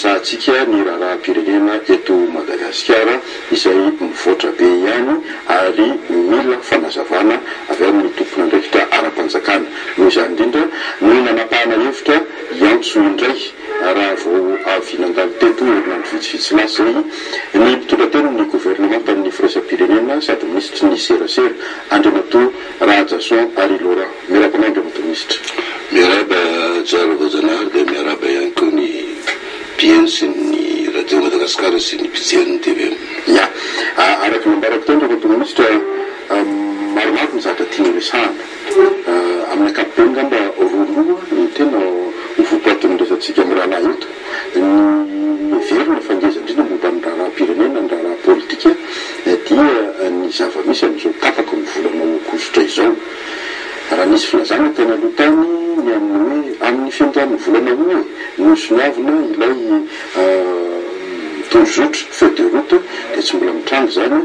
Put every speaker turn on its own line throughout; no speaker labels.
antsahantsika ny raharaham-pirenena eto Madagasikara izay mivoatra be ihany ary mila fanazavana avy amin'ny tompon'andraikitra ara-panjakana. Noho izany indrindra no nanapahana hevitra iantso indray raha vao avy nandalo teto herinandro vitsivitsy lasa ny mpitondratena ny gouvernement tamin'ny firaisam-pirenena sady minisitry ny serasera Andriamatoa Rajason Ary Laurent. Miaraba Andriamatoa Ministra.
Miaraba tsara voajanahary dia miaraba ihany koa ny mpieno sy ny radio Madagasikara sy ny mpijery ny TV.
Ya, araky nambarako tao Andriamatoa Ministra, maromaro ny zatra tiany resahana amin'ny ankapobeny ngamba roaloha ny tena hovopaton'ny resantsika amin'ny rahanahy eto ny verina fangeza indrindra momba ny raharaham-pirenena ny raharaha-politika dia ny zava-misy amin'izao tapaka ny volana aogositra izao. Raha nisy filazana tena aloha tany ny amin'ny fiandran'ny volana hoe nosoniavina ilay tozotra feuille de route dia tsy mbola mitranga zany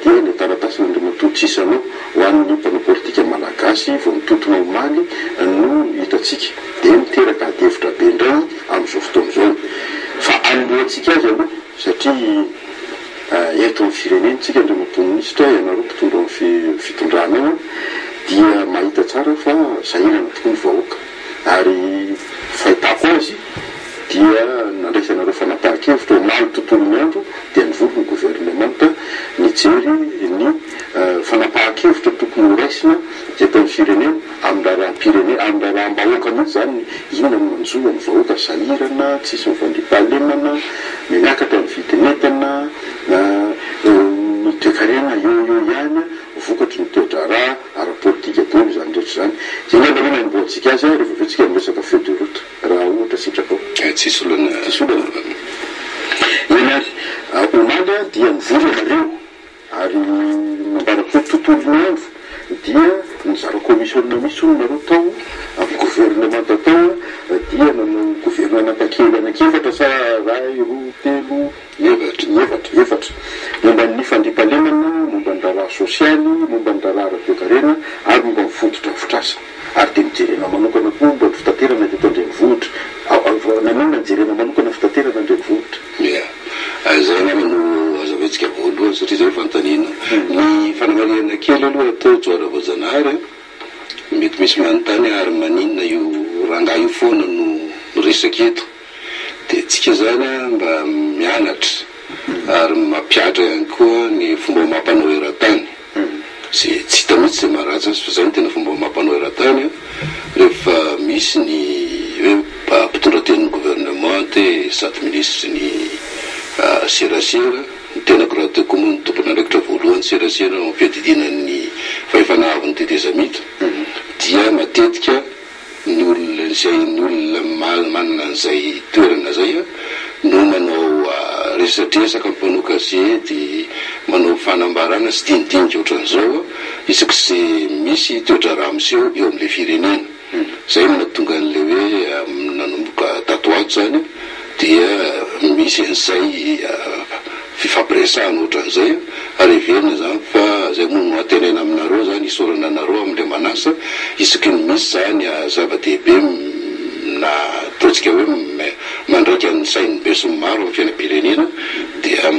dia ny taratasy Andriamatoa Tsisanao ho an'ny mpanao politika malagasy vao mitotona omaly no hitatsika dia miteraka adihevitra be indray amin'izao fotoana izao. Fa anoloantsika azy aloha satria eto amin'ny firenentsika Andriamatoa Ministra ianareo mpitondra amin'ny fitondrana io dia mahita tsara fa sahirana tokoa ny vahoaka ary fahitako azy dia nandraisanareo fanapahan-kevitra omaly tontolon'ny andro dia nivory ny gouvernemanta nijery ny fanapahan-kevitra tokony ho raisina eto amin'ny firenena amin'ny raharaham-pirenena amin'ny raharaham-bahoaka mihitsy zany inona no manjoa ny vahoaka sahirana tsisy mivandrim-pahalemana miakatra ny vidin'entana ny toekarena eo ihany vokatry ny toe-draharaha ara-politika daholo zany rehetra zany. Zay ngamba hoe nanomboantsika azy rehefa avetsika miresaka feuille de route raha ohatra sitraka
tsisy olana
ianary omaly dia nivory anareo ary nambarako tontolon'ny andro dia nizara commissionna misy olonareo tao amin'ny gouvernement tao dia nanao gouvernement kely anakefatra sa ray roa telo efatra momba ny fandrimpahalemana momba ny raharaha sosialy momba ny raharaha ara-toekarena ary momba ny fotodrafitrasa ary dia mijerena manokana koa momba ny fitaterana teto andrenivohitra nanona nijerena manokana fitaterana andrenivohitra.
Zay namano azavetsika voalohany satria zay fantanina ny fanamariana kely aloha atao tsoara voajanahary mety misy manontany ary maninona io rangaha io foana no resaky eto dia tsika zany mba mianatra ary mampiatra ihany koa ny fomba mampanao eran-tany zay tsy hita mihitsy zay maharatsy azy fa zay ny tena fomba mampanao eran-tany rehefa misy ny hoe mpitondra-ten'ny gouvernement te sady ministry ny serasera ny tenako raha teo koa moa ny tompon'andraikitra voalohany serasera no fiadidinan'ny fahefanaviny tetezamita dia matetika ny olona izay ny olona manana an'izay toerana zay no manao resadresaka mpanao gazety manao fanambarana sy dinidinika ohatran'izao isaky zay misy toe-draharaha miseho eo amin'ilay firenena zay no nahatonga an'le hoe nanomboka tatoato zany dia misy an'izay fifampiresahana ohatran'izay ary heverina zany fa zay moa no atenena aminareo zany isorana anareo amin'ilay manasa isaky ny misy zany zava-dehibe na ataontsika hoe mandraika ny sain'ny be sy ny maro amin'ny fiainam-pirenena dia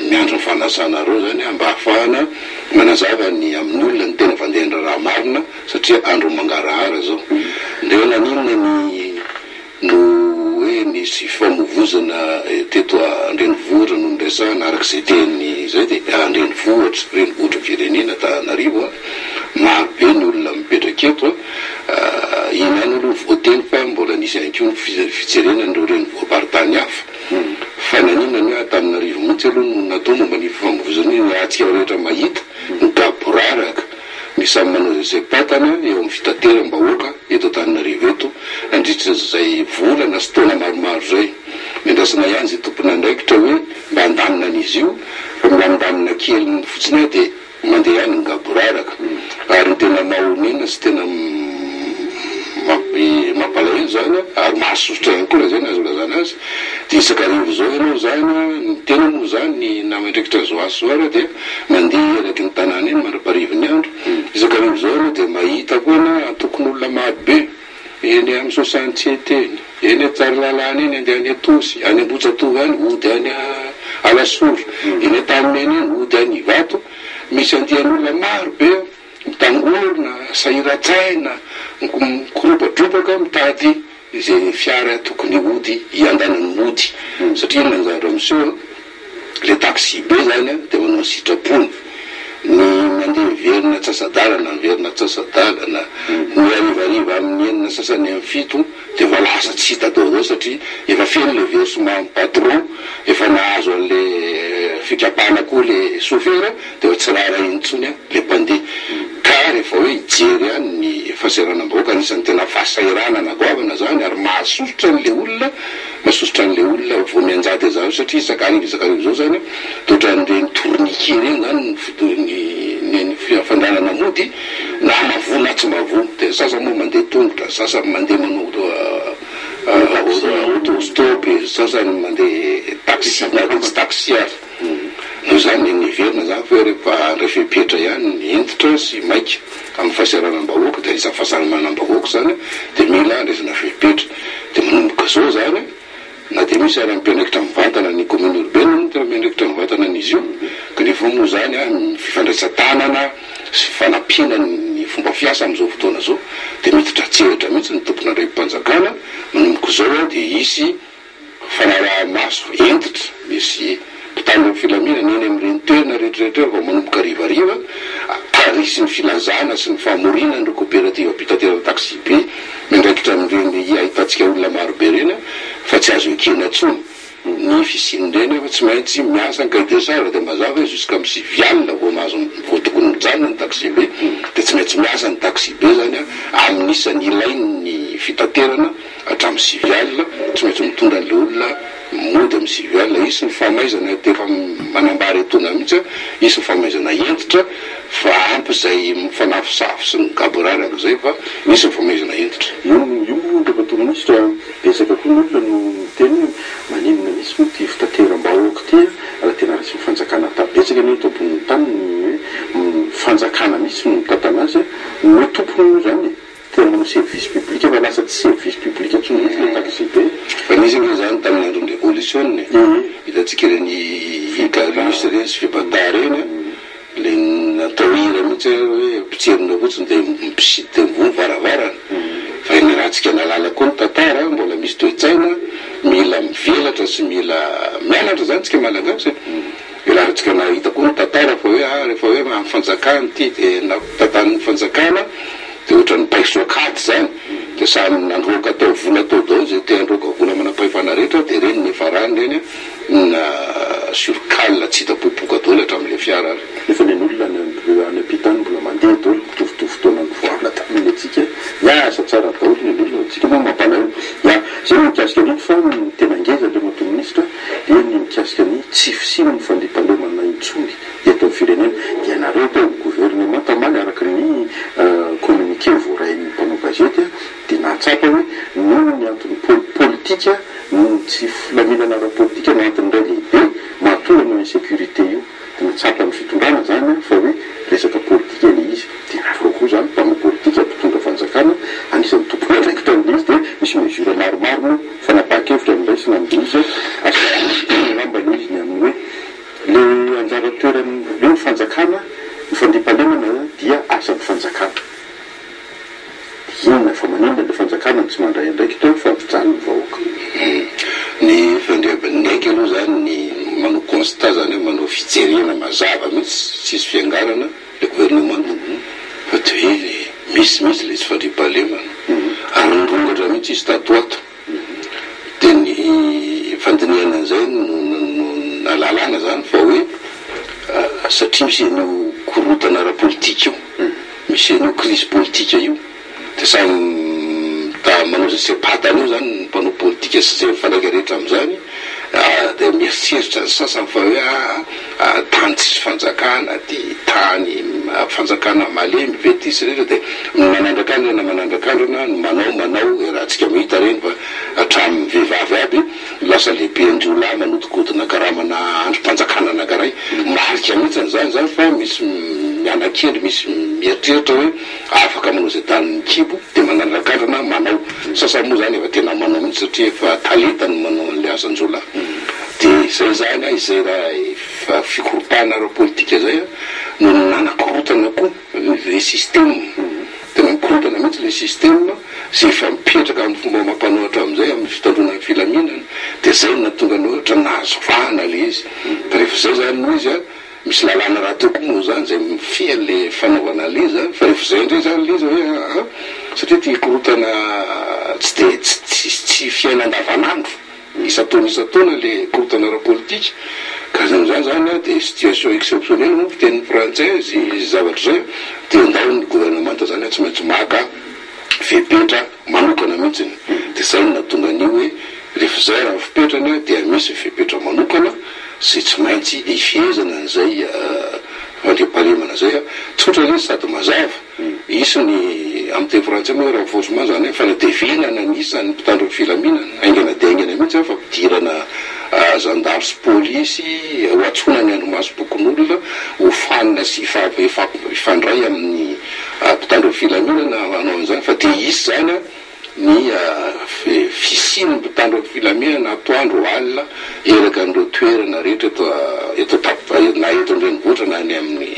miandro ny fanasanaareo zany mba ahafahana manazava ny amin'ny olona ny tena vandehandra raha marina satria andro mangarahara zao ndreo naninona no hoe nisy fifamovozana teto andrenivohitra no nresahana araka izay teny zay dia andrenivohitra renivohitra firenena Antananarivo maro be ny olona mipetraka eto inany aloha voateny fa mbola nisy ihany koa ny fijerena nireo renivohim-paritany hafa fa naninona ny hoe Antananarivo mihitsy aloha no natao momba ny fifamovozana iny atsika rehetra mahita ny daboraraka ny samy manao zay patana eo amin'ny fitateram-bahoaka eto Antananarivo eto nandritra zay volana sy taona maromaro zay miandrasana ihany zay tompon'andraikitra hoe mba andamina an'izy io fa mba andamina kely fotsiny dia mandeha ihany ny gaboraraka ary ny tena mahonina sy tena mampalahelo zany ary mahasosotra ihany koa raha zay nazo lazana azy dia isakarivo zao ianao zany ny tena moa zany ny namandraikitra zoasoara dia mandeha eraky ny tanàna eny mandra-parivony andro isakarivo zao ianao dia mahita koa na tokony olona marobe eny amin'ny 67 eny eny tsara lalàna eny andeha any Atosy any Ambohijatovo any ody any Alasoro eny Tanimena eny ody any Ivato misy andian'olona maro be mitangorona sahiratsaina mikorobadrobaka mitady izay fiara tokony ody iandanany mody satria nanjara miseho le taxi be zany dia manao sitrapony ny mandeha verina tsasadalana verina tsasadalana ny arivariva amin'ny enina sasany amin'ny fito dia va lasa tsy hita dao satria efa feno le versement patron efa nahazo an'le fikapana koa le chauffeur dia tsy rara intsony le mpandeha ka rehefa hoe hijery any ny fahasahiranam-bahoaka anisan'ny tena fahasahiranana goavana zany ary mahasosotra an'le olona mahasosotra an'le olona vo mianjady zany satria isakarivo zao zany totra an'ireny tourniquet reny zany ny fandanana mody na mavo na tsy mavo dia sasa moa mandeha tongotra sasany mandeha manao autostop sasany mandeha taxi na tsy taxi ary no zany ny verina zany fa rehefa petra ihany ny entitra sy maika amin'ny fahasahiranam-bahoaka dia isan'ny fahasahiranam-bahoaka zany dia mila andraisana fepetra dia manomboka zao zany na dia misy ary mpianaikitra mivantana ny commune urbaine tena mianaikitra mivantana an'izy io ka nefa moa zany ny fifandraisan-tanana sy fanampiana ny fomba fiasa amin'izao fotoana zao dia miditra tseritra mihitsy ny tompona andray-mpanjakana manomboka zao dia isy fanaraha maso entitra misy mpitandro amin'ny filamina ny eny amin'ireny toerana rehetrarehetra vao manomboka rivariva ary sy ny filazana sy ny famorina ny coopérative apitaterana taxi be miandraikitra amin'ireny ahitantsika olona maro be reny fa tsy azo ekena tsony ny fisin'ireny efa tsy maintsy miasa ny cahier des charges dia mazava hoe jusqu'à amin'ny 6 alina vao mahazo vao tokony mijanona ny taxi be dia tsy maintsy miasa ny taxi be zany amin'isany ilainy ny fitaterana hatramin'ny 6 alina tsy maintsy mitondra an'le olona mody amin'ny 6 alina isy ny famaizana dia efa manambary etona mihitsy isy ny famaizana entitra fa ampy zay mifanafosafo sy ny gaboraraka zay fa misy ny famaizana entitra
io departementministre betsaka koa n'olona no teny maninona misy moa ty fitateram-bahoaka ty raha tena resy mifanjakana betsaka ny tompony tany hoe fanjakana misy no mitantana azy hoe tompony zany tena manao service public fa lasa tsy service public atsony mihitsy le taxi be
fa nisy moa zany tamin'ny andron'ny révolution hitantsika reny carus reny sy fibata reny le natao hira mihitsy hoe pitserina fotsiny dia mipisidy dia mivony varavarana fa iny rahantsika nalala koa ny tantara mbola misy toe-tsaina mila mivelatra sy mila mianatra zany tsika malagasy ilarantsika nahita koa ny tantara fa hoe rehefa hoe amin'ny fanjakana ty dia natantan'ny fanjakana dia ohatra ny paisokady zany dia samy nandroaka atao vola atao dao zay te androaka vola manam-pahefana rehetra dia reny nefa rany reny na surcal tsy hita popoka dolo hatramin'le fiara ary
nefa nen'olona any ampitany mbola mandeha dolo mitovitovy fotoana ny voavla taminy atsika miasa tsara daholo nen'olona atsika moa mampalahelo zay no mikasika an'iny fa tena ngeza le mato-ministra dia ny mikasika ny tsy fisina ny fandriam-pahalemana intsony eto amin'ny firenena dia nareo tao gouvernement tamaly araka ny communiqué voarain'ny mpanao gazety dia nahatsapa hoe noho ny antony politika tsy filaminana ara-politika no antony ray lehibe mahatonga no insécurité io dia natsapa ny fitondrana zany fa hoe resaka politika le izy dia nareo koa zany mpanao politika mpitondra fanjakana anisan'ny tompona andraikitra amin'izy dia misy mesura maromaro no fanapahakevitra amin'ilay sy namdiza rambany izy ny amin'ny hoe le anjara toerany le ny fanjakana ny fandriam-pahalemana dia asan'ny fanjakana inona fa maninona le fanjakana tsy mandray andraikitra fa mijanona ny vahoaka
ny fandriam-ny aiky aloha zany ny manao constat zany hoe manao fijerena mazava mihitsy tsisy fiangarana le gouvernement fa to hoe misy le tsy fandriam-pahalemana ary nirongatra mihitsy izy tato ato dia ny fandiniana an'izay no nalalana zany fa hoe satria misy an'io korotana ara-politika io misy an'io crise politika io dia samy manao zay sepatany io zany ny mpanao politika sy zay mifandraika rehetra amin'izany dia mieritreritra ny sasany fa hoe tany tsisy fanjakana dia tany fanjakana malemy vetisy rehetra dia manandrakandrina manandrakandrina manao raha tsika mahita reny fa hatramin'ny vehivavy aby lasa lehibe anjola manodikodina karamana androm-panjakana anankiray marika mihitsy zany fa misy mianakendry misy mieritreritra hoe afaka manao zay taniny kibo de mananakatrana manao sasamoa zany efa tena manao mihitsy satria efa talentany manao an'le asanjola de zay zany izay raha fikorotana ara-politika zay no nanakorotana koa le système tena mikorotana mihitsy le système zay efa mipetraka amin'ny fomba mampanohatra am'izay amin'ny fitandronan'ny filaminana de zay natonga ny ohatra nahazo vahana le izy da rehefa zay zany no izy misy lalàna raha toko moa zany zay mifia le fanaovana liza fa rehefa zay ndray zany liza hoe satria ty korotana tsy fiaina andavanandro isataona le korotana ara-politika ka zany de situation exceptionnelle moa fitenin'ny frantsay zy zavatra zay de ndao ny gouvernemanta zany tsy maintsy maka fepetra manokana mihitsiny de zay natonga an'io hoe rehefa zay raha fipetrana dia misy fepetra manokana zay tsy maintsy ifezana an'izay fandriampahalemana zay tsotra le sady mazava isy ny amin'ny teny frantsay moa renforcement zany fanadevenana ny isan'ny mpitandro filaminana aingana de aingana mihitsy fa mpidirana gendarme sy polisy ho atsona ny andromaso bokon'olona ho fanina sy ifandray amin'ny mpitandro filaminana anao an'izany fa de isy zany ny fisiny mpitandro filaminana atoandro alina eraka an'ireo toerana rehetra eto na eto andrenivohitra na any amin'ny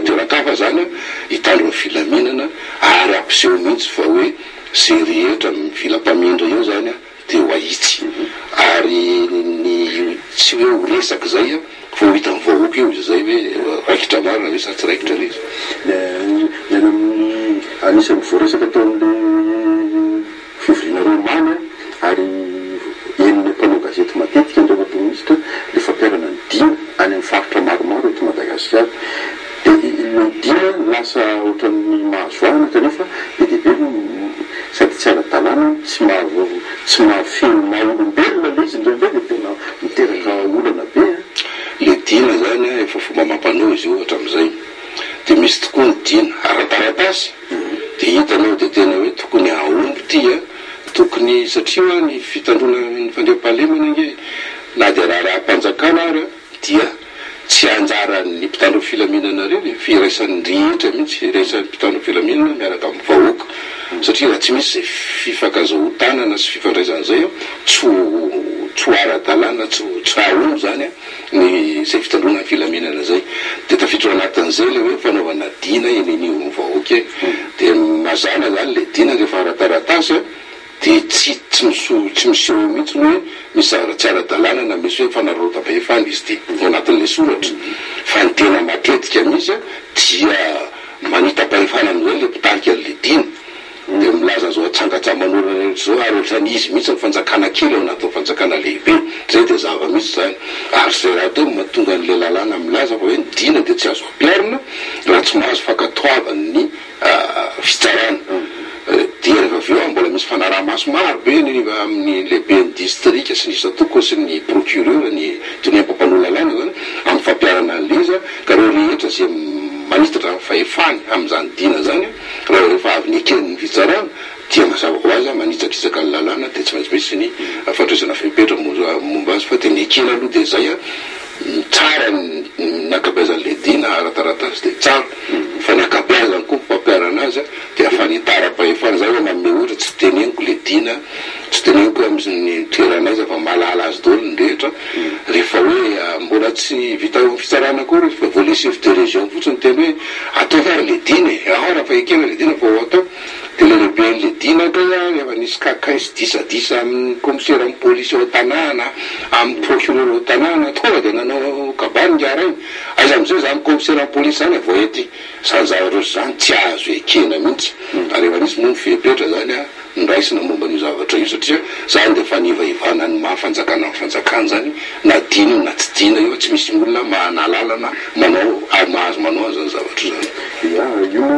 toerakafa zany hitandro filaminana ary ampiseho mihitsy fa hoe zay rehetra mivilam-pamindra io zany de ho ahitsy ary ny tsy hoe ho resaky zay fa ho hita mivahoaka io izy zay hoe raikitra marina hoe sa tsy raikitra le izy
nany amin'ny anisan'ny voaresaka ataon'le fivoriana romana ary eniny mpanao gazety matetika ndrava ministre le fampiarana ny dina any amin'ny faritra maromaro eto Madagasikara de le dina lasa ohatran'ny mahazoana kanefa be dehibe sady tsy ara-dalàna tsy mahafeno maha-olombelona le izy ndraindray de tena miteraka olana be
le dina zany efa fomba mampanao izy ohatra am'izay de misy tokoa ny dina ara-taratasy de hitanao de tena hoe tokony aomby ty tokony satria ny fitandrona fandriampahalemana nge na de raha mpanjakana ary dia tsy anjaran'ny mpitandro filaminana reny firaisan'ny rehetra mihitsy iraisan'ny mpitandro filaminana miaraka amin'ny vahoaka satria raha tsy misy zay fifankazahotanana sy fifandraisan'izay tsy ara-dalàna tsy aomby zany ny zay fitandronan'ny filaminana zay de tafiditra anatin'izay le hoe fanaovana dina enenio amin'ny vahoaka de mazana zany le dina rehefa ara-taratasy de tsy miseho mihitsy ny hoe misy zavatra tsy ara-dalàna na misy hoe fanarotapahefana izy ty ao anatin'le soratra fa ny tena matetika misy dia manita-pahefana am'izay le mpitarika an'le dina de milaza zao atsangatsaman'olona rehetra zao ary ohatran'izy mihitsy ny fanjakana kely ao anatin'ny fanjakana lehibe zay de zava mihitsy zany ary zay raha teo mahatonga an'le lalàna milaza fa hoe ny dina de tsy azo ampiarina raha tsy mahazo fankatoavany fitsarana dia rehefa avy eo mbola misy fanaraha-maso maro be amin'ny lehibe ny distrika sy ny satoko sy ny procureur ny toneam-pampanao lalàna zany amin'ny fampiarana an'liza ka reo rehetra zay manitatra fahefany am'izany dina zany raha rehefa avy ny ekeny ny fitsarana dia mazava ho azy manitsakitsaka ny lalàna de tsy maintsy misy ny fandraisana fepetra momba azy fa de ny ekena aloha de zay tsara ny akabeazan'le dina ara-taratasy de tsara fa ny akabeazany koa fampiarana azy de afanitara-pahefana zay hoe manome ohatra tsy teneniko le dina tsy teneniko amin'ny toerana azy fa malala azy daholo ny rehetra rehefa hoe mbola tsy vita fitsarana koa rehefa volet chef de région fotsiny teny hoe atao fara le dina ao raha fa ekena le dina fa ho atao de le lehibe le dina ka efa nisy kakaisy disadisa amin'ny commissaire amin'ny police ao tanàna amin'ny procureur ao tanàna tonga de nanao kabany ngiara iny aiza am'izay zany commissaire amin'ny police zany vo ety zany zavatra zany tsy azo ekena mihitsy ary efa nisy moa ny fepetra zany nraisina momba ny zavatra io satria zany de fanivaivana ny mahafanjakana amin'ny fanjakana zany na dina na tsy dina io tsy misy olona manalalana manao mahazo manao an'izany zavatra zany
io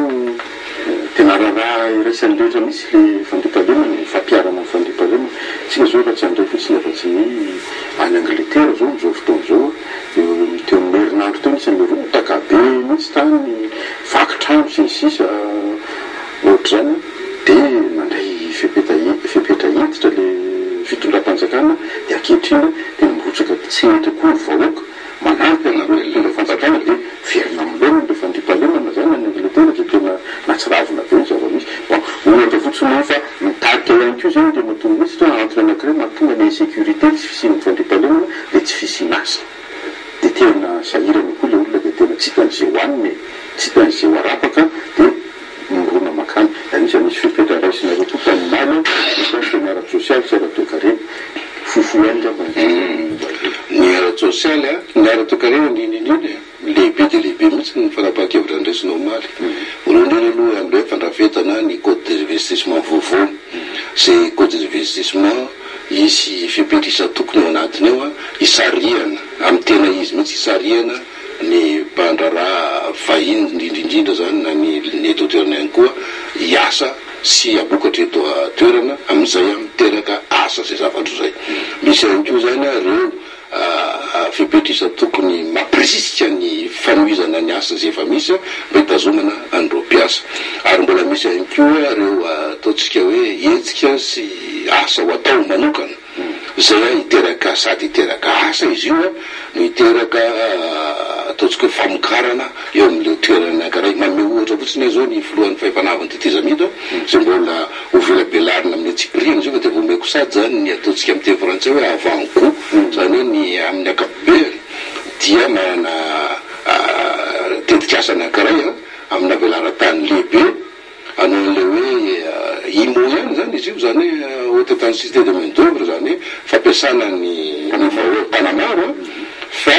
tena raha iraisan'ny rehetra misy le fandriampahalemana ny fampiarana ny fandriampahalemana tsika zao raha tsy andray fotsiny afa-tsy any Angleterre zao zao fotoana zao teo amin'ny herinandro teo isan'le rotaka be mihitsy tany vakitrano sy ny sisa ohatra zany de nandray fepetra hiditra le ankehitriny dia mirotsaka tsehatra koa vahoaka manampy anareo fanjakana dia verina amin'ireo le fandriampahalemana zany any Angleterre dia tena natsiravina be ny zava-misy ohatra fotsiny fa mitarika ihany koa zany dia mahatonga hoe satria antony anankiray mahatonga ny insécurité tsy fisian'ny fandriampahalemana dia tsy fisiana asa dia tena sahirana koa le olona dia tena tsy hitan'izay hoaniny tsy hitan'izay ho arapaka dia mirona makany anisany misy fipetra raisinareo koa tanimaly misy ny ara-tsosialy sy ara-toekarena fofoany ngamba
ny ara-tsosialy ny ara-toekarena indrindrindrindra lehibe dia lehibe mihitsy ny fanapahan-kevitra andraisinao maly voalohany aloha amin'ilay fandrafetana ny code d'investissement vaovao zay code d'investissement isy fipetrisa tokony ao anatiny ao isariana amin'ny tena izy mihitsy isariana ny mpandraraha vahiny indrindrindrindra zany na ny eto toerana ihany koa hiasa sy abokatra eto toerana amin'izay miteraka asa zay zavatra zay misy ihany koa zany reo fipetrisa tokony mampirisika ny fanohizana ny asa zay efa misy mba hitazomana andro mpiasa ary mbola misy ihany koa reo ataotsika hoe hetsika sy asa ho atao manokana zay hiteraka sady hiteraka asa izy io no hiteraka ataotsika hoe famokarana eo amin'le toerana anankiray manome ohatra fotsiny zao ny filohan'ny fahefanavany titizamito zay mbola ovelabelarina amin'ny atsipiriana zio fa dia vomeko sady zany ny ataotsika amin'ny teny frantsay hoe avant-goût zany hoe ny amin'ny akapobeany dia manana tetikasa anankiray amina velara-tany lehibe anao an'le hoe imo ihany zany izy io zany hoe haute intensité de main d'œuvre zany hoe fampiasana ny vahoatanamaro fa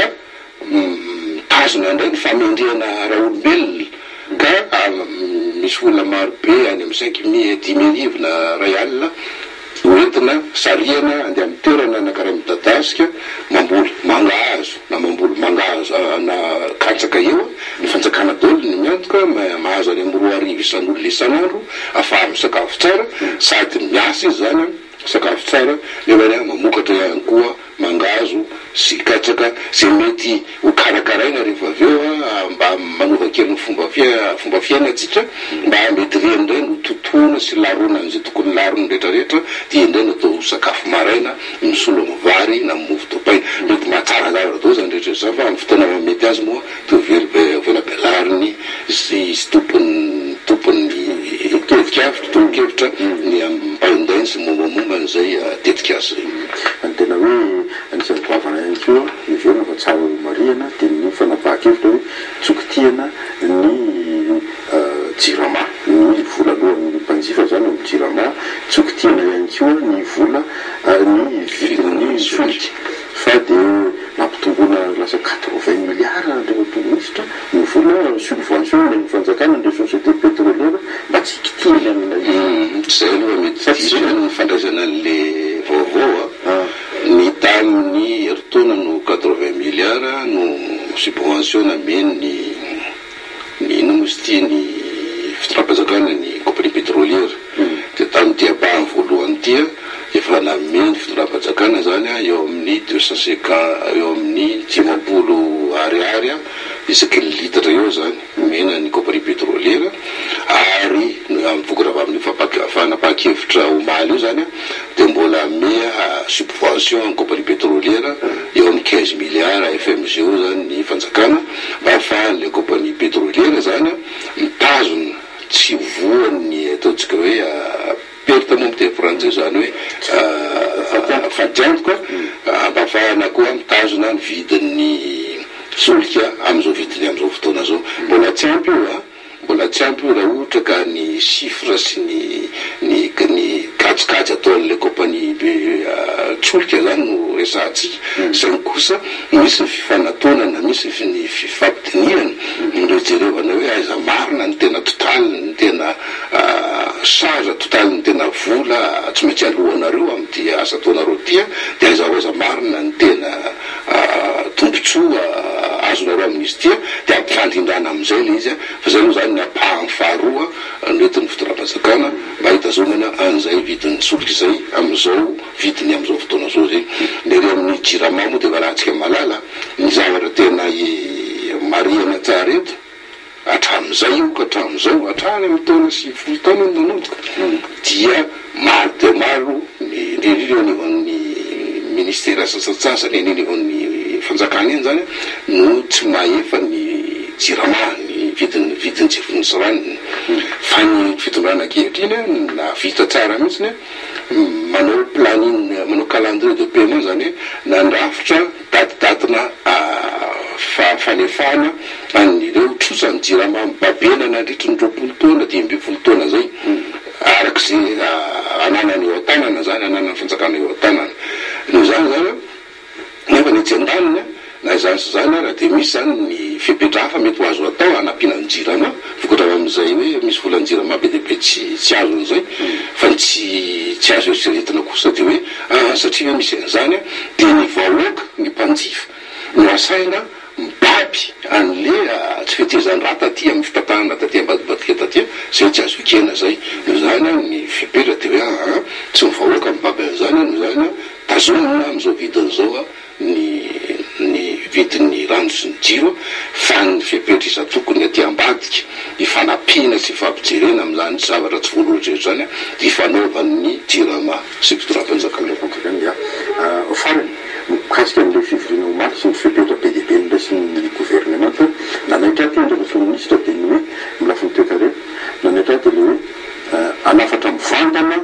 tazona indray ny famendrihana raha olombelona ka misy olona maro be any amin'ny 5,000 na ray alina hoentina sariana andeha amin'ny toerana anankiray midadasika mamboly mangahazo na mamboly mangahazo na katsaka eo ny fanjakana dolo ny miantoka mahazo any amin'ny 2,000 isan'olona isan'andro afaha misakafo tsara sady miasa izy zany sakafo tsara nefa mamokatra ihany koa mangahazo sy katsaka zay mety ho karakaraina rehefa avy eo mba manova kely ny fomba fiainatsika mba mety reny indray no totoana sy larona an'izay tokony larony rehetrarehetra dia indray natao sakafo maraina misolo amin'ny vary na mofo dopaina mety mahatsara zavatra tao zany rehetra za fa amin'ny fotoana mety azy moa to velabelariny sy tompony tetikavitra ny mpaindainy sy mombamomba an'izay tetikasa
ny tena hoe anisan'ny goavana ihany koa iverina fa tsara mariana dia ny fanapahan-kevitra hoe tsokitiana ny jirama ny volalohan'ny mpanjifa zany amin'ny jirama tsokitiana ihany koa ny vola ny vidiny solika fa dia mampitombona lasa 80 milliards andrematongomisitra ny vola subvention ny fanjakana ny société pétrolière mba tsy kitihany amin'ilay
zay aloha mety ny fandraisana an'le vaovao ny tamin'ny heritaona no 80 milliards no subvention nameny ny ino mozy ty ny fitondram-panjakana ny compagnie pétrolière dia tamin'ny diabany voalohany tia efa nameny fitondram-panjakana zany eo amin'ny 250 eo amin'ny 50 ariary isaky ny litatra eo zany mena ny compagnie pétrolière ary mivokatra avy amin'ny fanapahan-kevitra omaly io zany dia mbola mea subvention ny compagnie pétrolière eo amin'ny 15 milliards FMG io zany ny fanjakana mba ahafahan'le compagnie pétrolière zany mitazona tsy voany ataotsika hoe perte moa miteny frantsay zany hoe fadiantoka mba afahana koa mitazona ny vidin'ny solika am'izao vidiny am'izao fotoana zao mbola tsy ampy io mbola tsy ampy io raha ohatra ka ny chiffre sy ny katsikatsy ataon'le compagnie tsolika zany no resahatsika zany kosa misy ny fifanatoanana misy ny fifampidinihana nojerevana hoe aiza marina ny tena totaly ny tena charge totaly ny tena vola tsy maintsy alohanareo amin'ty asa ataonareo tia dia aiza marina ny tena tombotsoa azonareo amin'izy tia dia ampifandrindrana amin'izay le izy fa zay moa zany ny apahany faharoa noentin'ny fitondram-panjakana mba hitazomana an'izay vidin'ny solika izay amin'izao vidiny amin'izao fotoana zao zay lery amin'ny jirama moa dia valahantsika malala ny zavatra tena mariana tsara eto hatramin'izay io ka hatramin'izao hatrany amin'ny taona 10 taona ny nanomboka dia maro dia maro indrindrindra ny ministera sasatsasany eny evan'ny fanjakana eny zany no tsy maefa ny jirama ny vidiny jirony sy ranony fa ny fitondrana ankehitriny na vita tsara mihitsiny manao planine manao calendrier de paiement zany nandrafitra datidatina falefana an'ireo trosany jirama babena nandritry ny 20 taona 10 taona zay arak'izay ananany eo an-tanana zany ananany fanjakana eo an-tanana no zany zany nefa ny tsy andanina na zany sy zany raha de misy zany ny fipetraha mety ho azo atao anapina ny jirama vokatra amin'izay hoe misy volany jirama be deabe tsy azo an'izay fa tsy azo eritreretina kosa de hoe satria hoe misy an'izany de ny vahoaka ny mpanjifa no asaina mibaby an'le tsy fetezany raha taty amin'ny fitantanana taty ambadibadika taty zay tsy azo ekena zay no zany ny fipetra de hoe tsy mivahoaka mibaby an'izany no zany tazomina am'izao vidin'izao ny vidin'ny rano sy ny jiro fa ny fipetra isa tokony aty ambadika ifanapina sy fampijerena am'izany tsy zavatra tsy voalohatrehetra zany de ifanaovan'ny jirama sy fitondrampanjakana
farany mikasika am'le fivoriana omaly sy ny fipetra be deabe nle sy ny gouvernement nanaitra ty ndraka ministre de ny hoe milafiny toekare nanaitra ty le hoe anafatra mivantana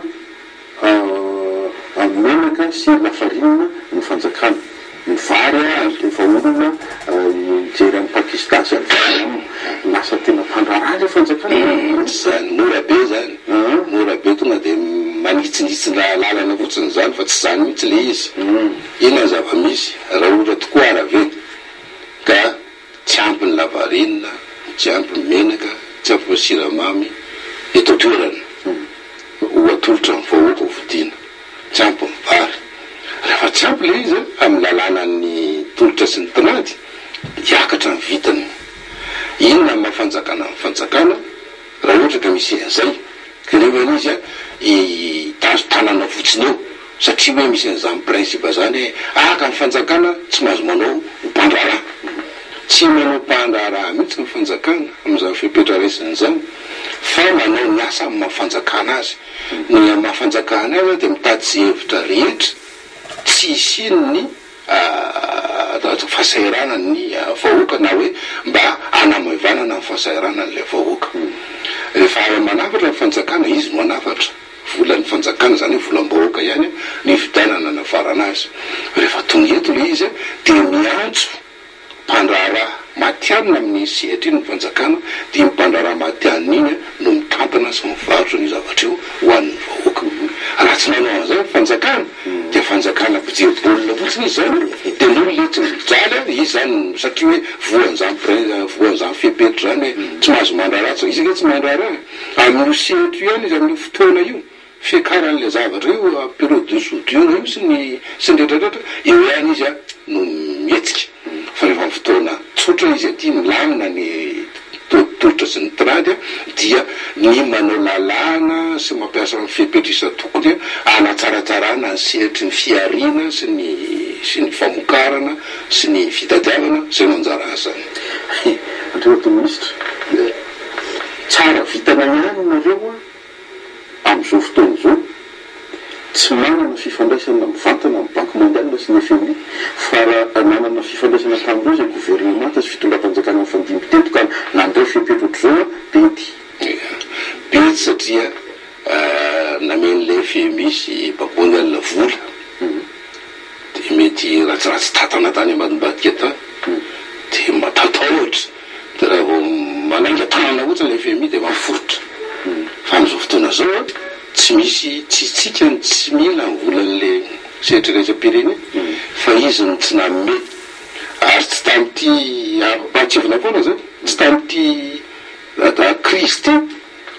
amenaka sy lafarinina ny fanjakana ny vary efa olona jery amin'ny Pakistan sy any lasa tena mpandrara le fanjakana
zany mora be zany mora be tonga de manitsinitsy lalana fotsiny zany fa tsy zany mihitsy le izy ina zava-misy raha ohatra tokoa araveny ka tsy ampy ny lavarinina tsy ampy ny menaka tsy ampy ny siramamy eto toerana oatolotra ny vahoaka vodina tsy ampy ny vary rehefa tsy ampy le izy amin'ny lalàna ny tolotra sy ny tinady hiakatra ny vitany inona mafanjakana ny fanjakana raha ohatra ka misy an'izay ka rehefa izy itazo tanana fotsiny eo satria hoe misy an'izany principe zany hoe ka ny fanjakana tsy mahazo manao mpandrara tsy manao mpandrara mihitsy ny fanjakana am'izany fipetra raisiny zany fa manao ny asa amin'ny mahafanjakana azy ny mahafanjakana azy de mitady sy hevitra rehetra tsy isinony fahasairana ny vahoaka na hoe mba anamaevanana ny fahasairana n'le vahoaka rehefa manafatra ny fanjakana izy manafatra volan'ny fanjakana zany hoe volam-bahoaka ihany ny vidanana nafarana azy rehefa tonga eto le izy de miantso mpandrara matianina amin'ny sehatra iny ny fanjakana de mpandrara matianina iny no mitantana sy mivarotra ny zavatra io ho an'ny vahoaka raha tsy manao an'izay fanjakana de fanjakana mpijery-bolona fotsiny izy zany de n'olona tsy mijaly izy zany satria hoe voan'izany fipetra zany hoe tsy mahazo mandraratsy izy ke tsy mandrara amin'io sehatra io ihany izy amin'io fotoana io fiakaran'le zavatra io période de soudure io sy ny rehetrarehetra eo ihany izy no mihetsika fa rehefa ny fotoana tsotra izy aty milamina ny tolotra sy ny tinady dia ny manao lalàna sy mampiasa ny fipetra isa tokony anatsaratsarana ny sehatry ny fiarina sy ny famokarana sy ny fitadiavana zay no anjara asany
andreoto ministre tsara vitana ihany nareo am'izao fotoana zao tsy manana fifandraisana mivantana amin'ny banque mondiale sy ny FMI fa raha nanana fifandraisana tamin'ireo zay gouvernement sy fitondram-panjakana amin'ny fandimby-teto ka nandray fipetra ohatr'izao
bety satria namen'le FMI sy banque mondiale vola de mety ratsiratsy tatana tany ambadimbadika tany de matatahotra de raha vao manainga tanana ohatra le FMI de maforotra fa am'izao fotoana zao tsy misy tsitsika tsy mila ny volan'le sehatreretra-pireny fa izy no tsy namome ary tsy tam'ty atsivona foana zay tsy tam'ty crise ty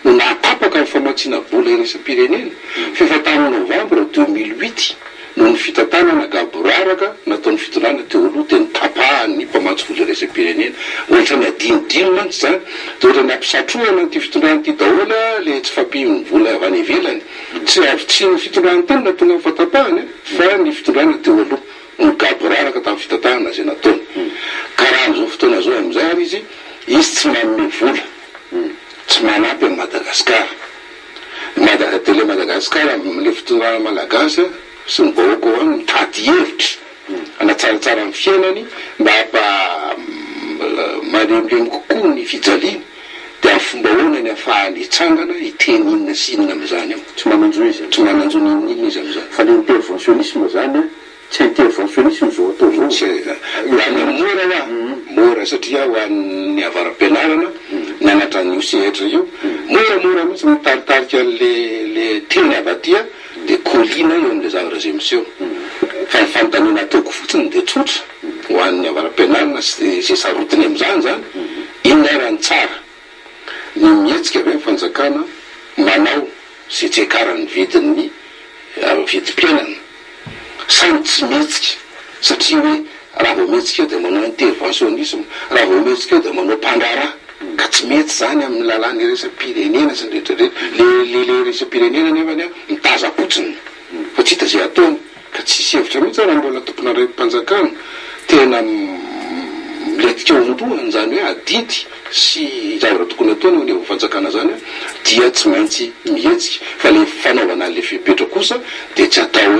no natapaka ny famatsiana bola iresa-pirenena fefa tamin'ny novembre 2008 no ny fitantanana gaboraraka nataon'ny fitondrana teo aloha de nitapahany mpamatsy vola iresa-pirenena ohatra ny adinodino mantsy zany de ohatra ny ampisatroana ty fitondrana ty dahola le tsy fampiny vola avy any ivelany tsy ny fitondrana teny na tonga fatapahany fa ny fitondrana teo aloha no gaboraraka tamin'ny fitantanana zay nataony ka raha am'izao fotoana zao am'izay ary izy tsy manome vola tsy manampy amin'ny Madagasikara tele Madagasikara am'le fitondrana malagasy sy ny bahoaka ao aminy mitady hevitra anatsaratsara amin'ny fiainany mba maremilemy kokoa ny fijaliana dia fomba hoana ny ahafahany hitsangana hiteny inona sy inona am'izany ao
tsy mananjo izy
tsy mananjo inona izy am'izany
fa le interventionnisme zany tsy interventionnisme zao atao zao
mora satria ho an'ny avaram-pianarana nanatra ny osehatra io moramora mihitsy mitaritarika le teny avy atya de kolina eo am'le zavatra zay miseho fa ny fanontaniana ataoko fotsiny de tsotra ho an'ny avaram-pianarana sy sarotiny am'izany zany inona raha ny tsara ny mihetsika avy fanjakana manao sy tsy ekarany vidin'ny vidim-piainana samy tsy mihetsika satria hoe raha vao mihetsika de manao interventionnisme raha vao mihetsika de manao mpandrara ka tsy mety zany amin'ny lalàny resam-pirenena sy nrehetrarehetra le resam-pirenena nefany a mitaza-potsiny fa tsy hita zay ataony ka tsisy hevitra mihitsy raha mbola tompona ray mpanjakana tena miletika ondohany zany hoe adidy sy zavatra tokony ataony ho an'eo fanjakana zany dia tsy maintsy mihetsika fa le fanaovana le fepetra kosa de tsy atao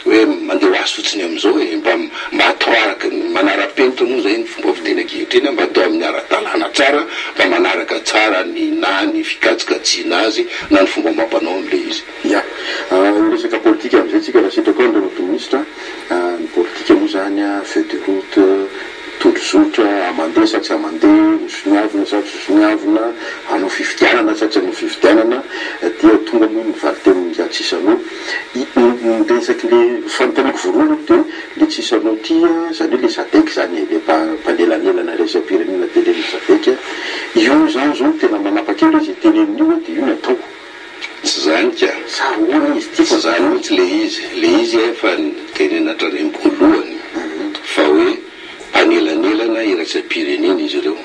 hoe mandeha azy fotsiny am'izao hoe mba atao araka manara-penitra moa zay ny fomba fiteny ankehitriny mba atao amin'ny ara-dalàna tsara mba manaraka tsara ny fikajikajiana azy na ny fomba mampanao am'le izy
resaka politika am'izay tsika raha sitrako andro ministre ny politika moa zany feuille de route todrozotra amandeha sa tsy amandeha misoniavina sa tsy misoniavina anao fifidianana sa tsy anao fifidianana dia tonga moa mivaly teny atsisanao miresaky le fanontaniako voalohany de le tsisanao tia zany hoe le sadek zany le mpandelanelana resam-pirenena teneny sadek io zany zao tena manapakely izy tenen'io de io natao
tsy zany ka
sa hoana izy ty
fa zany mihitsy le izy efa tenenatra rem-boalohany fa hoe panelanelana iraisam-pirenena izy ireo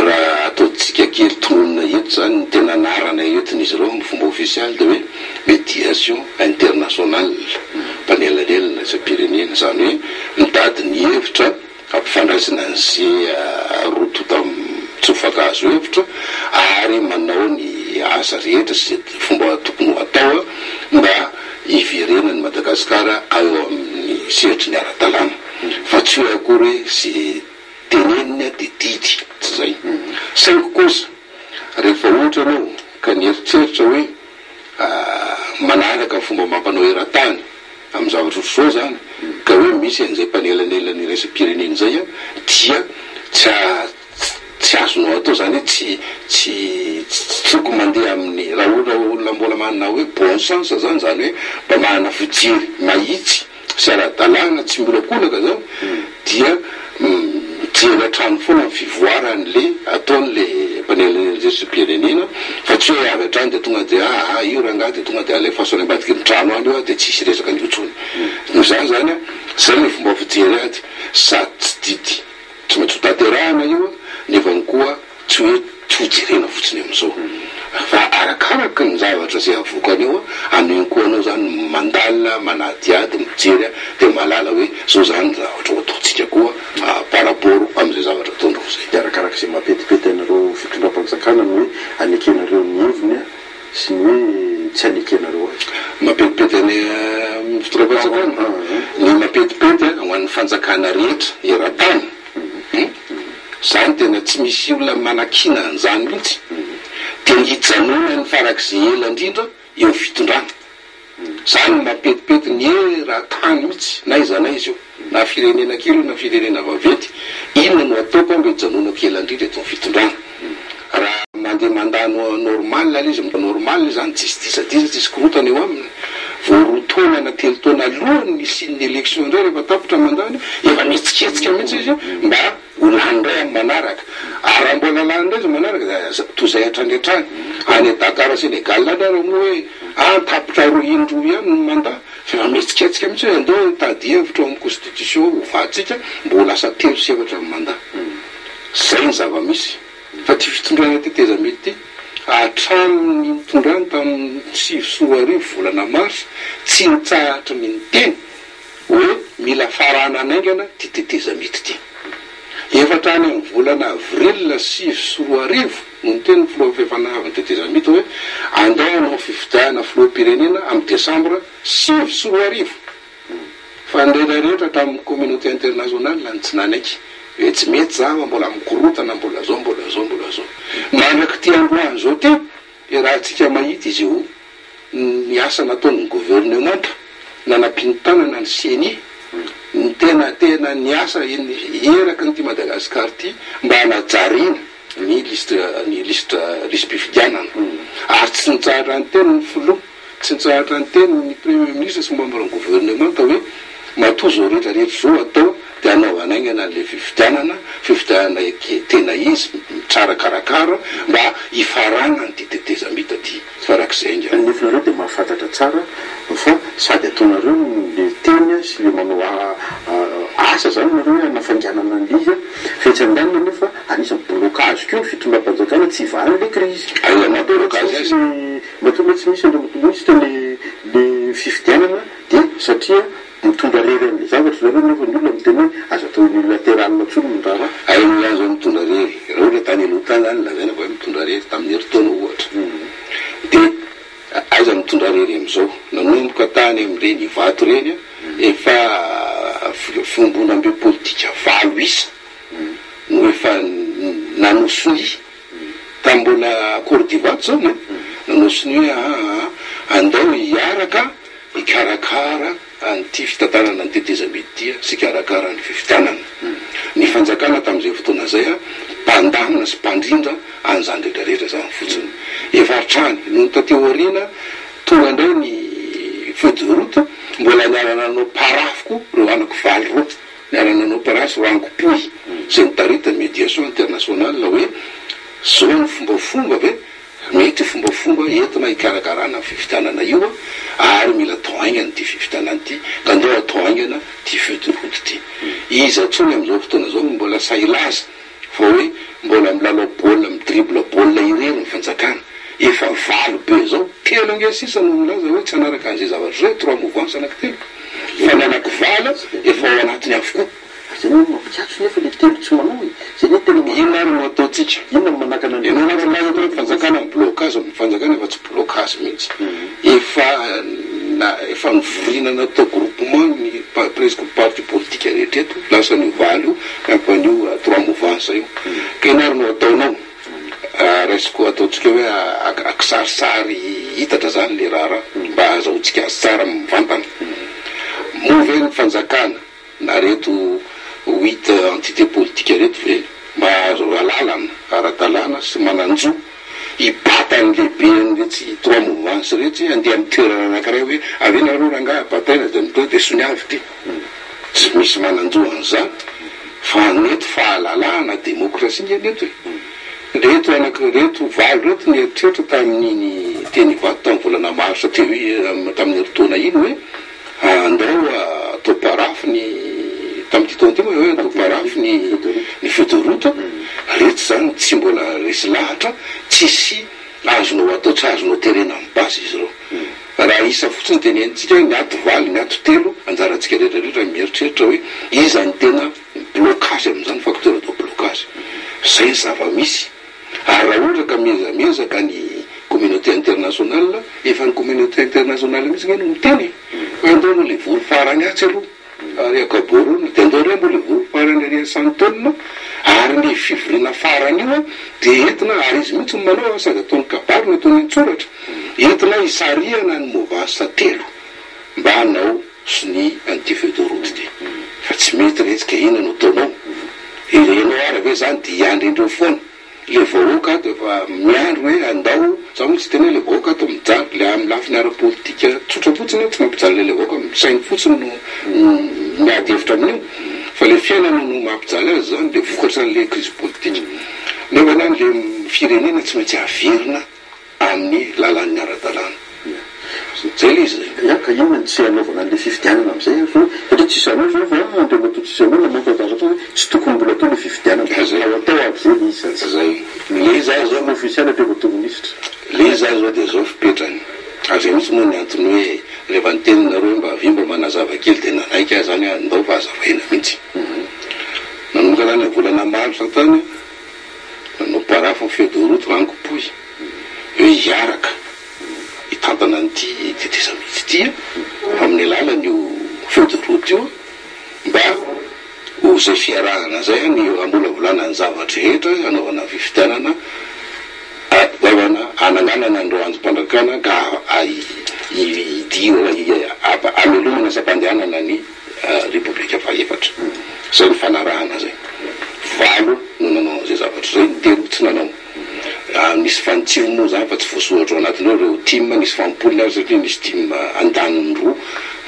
raha ataotsika kely tononona eto zany ny tena anarana entin'izy ireo amin'ny fomba ofisialy de hoe médiation internationale panelanelana iraisam-pirenena zany hoe mitady ny hevitra ampifandraisina an'izay rotota tsofakazo hevitra ary manao ny asa rehetra sy fomba tokony ho atao mba hiverenany Madagasikara ao amin'ny sehatry ny ara-dalàna fa tsy hoe akory sy tenenina de didy tsy zay saingo kosa rehefa ohatra anao ka nieritreritra hoe manaraka fomba mampanao era-tany amin'ny zavatra zao zany ka hoe misy an'izay mpanelanelany resam-pirenena zay dia tsy azonao atao zany hoe tsy tsoko mandeha amin'ny raha olona mbola manana hoe bon sens zany hoe mba manana fijery mahitsy sy ara-dalàna tsy mirakolaka zao dia mijery atrano foana ny fivoaran'le ataon'le mpanelana resam-pirenena fa tsy hoe avy atrano de tonga de io rangahy de tonga de alefasony ambadiky ny trano any io de tsisy resaka niotsony no zany zany zay le fomba fijery ady sady tsy didy tsy maintsy ho tanterahana io nefa ny koa tsy hoe tsy ho jerena fotsiny am'izao fa arakaraky ny zavatra zay avokany eo amin'iny koa anao zany mandalina manadiady mijery de malala hoe zao zany zavatra ho ataotsika koa par rapport am'izay zavatra ataondreo zay
de arakaraky zay mapetipety anareo fitondram-panjakana ny hoe anekenareo ny heviny sy ny hoe tsy anekenareo azy
mapetipety any fitondram-panjakana ny mapetipety ho an'ny fanjakana rehetra era-tany zany tena tsy misy olona manakina an'izany mihitsy de hijanona ny farak'izay ela indrindra eo fitondrana zany mapetipety ny era-tany mihitsy na iza na izy io na firenena kely na firenena vaventy inona no ataoko mba hijanonako ela indrindra eto fitondrana raha mandeha mandano normal ala izy normal zany tsisy disadisa tsisy korotana eo aminy voarotaona na telo taona alohany misy ny élection indray rehefa tapitra mandany efa mitsiketsika mihitsy izy mba ho lany ray amin'ny manaraka raha mbola lany ray izy manaraka tozay hatrany hatrany any Dakar Sénégal raha moa hoe tapitra roa indro ihany no manda fa mitsiketsika mihitsy hoe andao tady hevitra amin'ny constitution ho vatsika mbo lasa telo sy efatra amin'ny manda zay ny zava-misy fa ty fitondrana teteza mety ty hatramin'ny nitondrany tamin'ny 7 volana mars tsy nitsahatra ny teny hoe mila farana anaingana ty teteza mety ty efatrany amin'ny volana avril 6 no ny teny filoha fifanavy tetezamita hoe andao anao fifidiana filoham-pirenena amin'ny desambra 6 fa nrehetrarehetra tamin'ny communauté internationale ny tsy nanaiky hoe tsy mety zaho mbola mikorotana mbola zao mandraky ty androany zao ty raha antsika mahita izy io ny asa nataon'ny gouvernementa nanam-pinitanana ny CNI ny tena ny asa eraky ny ty Madagasikara ty mba hanajariana ny listam-pifidianana ary tsy nitsahatra ny teny ny filoha tsy nitsahatra ny teny ny premier ministre sy membra ny gouvernementa hoe matoa zao rehetrarehetra zao atao de anaovanaingana le fifidianana tena izy tsara karakara mba hifarana ny titetezamita ty farak'izay
nefanareo de mahafantatra tsara fa sady ataonareo le teny sy le manao asa zany nareo anafanganana an'izy fetsandanina nefa anisany blocage keo ny fitondram-panjakana tsy ivana le crise matoa tsy misy misy le fifidianana de satria mitondra rery am'le zavatra zareo nefa ny olona miteny hoe azo atao unilatéral matsolo ny raha
azo mitondra rery raha ohatra tany alotany zany lazaina fa mitondra rery tamin'ny heritaona ohatra de aiza mitondra rery am'izao nanomboka tany am'ireny vato reny efa fiombonambe politika 20 isa no efa nanosony tambola Côte d'Ivoire zao nanosony hoe andao hiaraka ikarakara an'ity fitantanana ny tetezamity tia sy karakara ny fifidianana ny fanjakana tamin'izay fotoana zay mpandamina sy mpandrindra an'izany rehetrarehetra zany fotsiny efatrany no tateorina tonga indray ny feuille de route mbola niarananao parafiko reo anako valy ro niarananao parafy ro anako poy zay nitarita médiation internationale hoe zao ny fombafomba ve mety fombafomba entina hikarakarana fifidianana io ary mila atao aingana ty fifidianana ty ka andao atao aingana ty feuille de route ty izy atsony am'izao fotoana zao mbola sailaza fa hoe mbola milalao baolina midribla baolina irery ny fanjakana efa valo be zao telo ange sisa no milaza hoe tsy anaraka an'izay zavatra zay 3 mouvance anaky telo fa ny anaky vala efa ao anatiny avokoa
zay no mampiatso nefa le telo tsy manao zay ne tena
ina no ataotsika
ina manakana
ny anaty fanjakana ny blocage ny fanjakana efa tsy blocage mihitsy efa nivorinana atao groupement ny presque parti politique rehetreto lasa ny valy io ampanio 3 mouvance io ka inary no ataonao resiko ataotsika hoe akisarisary hitatra zany le raha mba azahotsika azy tsara mivantana move ny fanjakana na reto 8 entité politique reto ve mba azo alalana ara-dalàna sy mananjo hibatany lehibe nretsy 3 mouvance retsy andeha amin'ny toerana anankiray hoe avenareo rangahy bataina de mito de soniavy ty tsy misy mananjo an'izany fa neto fahalalahana démocratie ngeneto reto reto valy reto ny eritreritra tamin'iny teny vato tamin'ny volana marsa teo tamin'ny heritaona iny hoe andao atao parafy ny tamin'ity taona ty hoe atao parafy ny feuille de route reto zany tsy mbola resy lahatra tsisy azonao atao tsy azonao terena amin'ny basy izy reo raha isa fotsiny de nentsika ny ato valy ny ato telo anjaratsika rehetrarehetra mieritreritra hoe iza ny tena blocage am'izany facteur de blocage zay zava-misy ary raha ohatra ka miezaka ny communauté internationale efa ny communauté internationale mihitsy ngeno miteny hoe andao no le voro farany atsy aloha ary akaborona de andao re mbo le voro farany ary santonina ary ny fivorina farany io de entina ary izy mihitsy manao sady ataony kabarina ataony intsoratra entina hisariana ny mouvance telo mba hanao sy ny an'ity feuille de route ty fa tsy mety retsika ina no ataonao irenao ary ve zany de iandrendreo foana le vahoaka ato efa miandro hoe andao za moa tsy tena hoe le vahoaka ato mijaly le amin'ny lafiny ara-politika tsotra fotsiny tsy mampijaly le vahoaka misainy fotsiny no miady hevitra amin'io fa le fiainana no mampijaly azy zany le vokatra n'le crise politique nefa zany le firenena tsy maintsy averina amin'ny lalan'ny ara-dalàna zay le izy zay
ka inona tsy anaovana an'le fifidianana am'izay satria tsisy anao zao fa andeo mato tsisy anao namotatazatra hoe tsy tokony mbola atao le fifidianana ao atao aby zay le izy
zay le za zao
ofisialy ateo mato ministre
le za zao de zao fipetrany azay misy moa ny antony hoe rehefa ny teninareo mba avimba manazava kely de nanaiky ahy zany andao fa azavaina mihitsy fankalana volana maro satany nanao parafo fedoroto rangopoy eo iaraka hitantana an'ity teteza mihitsy ity amin'ny alalan'io fedoroto io mba ho zay fiarahana zay ny ambolavolana ny zavatra rehetra anaovana fifitianana aana ananganana andro anjom-pandrakana ka amelomana sam-pandehanana ny repoblika faefatra zay ny fanarahana zay valo no nanao zay zavatra zay telo tsy nanao nisy fanitsiro moa zany fa tsy voasohatra ao anatinao reo tim nisy fampolina ary satria nisy tim andaniny roa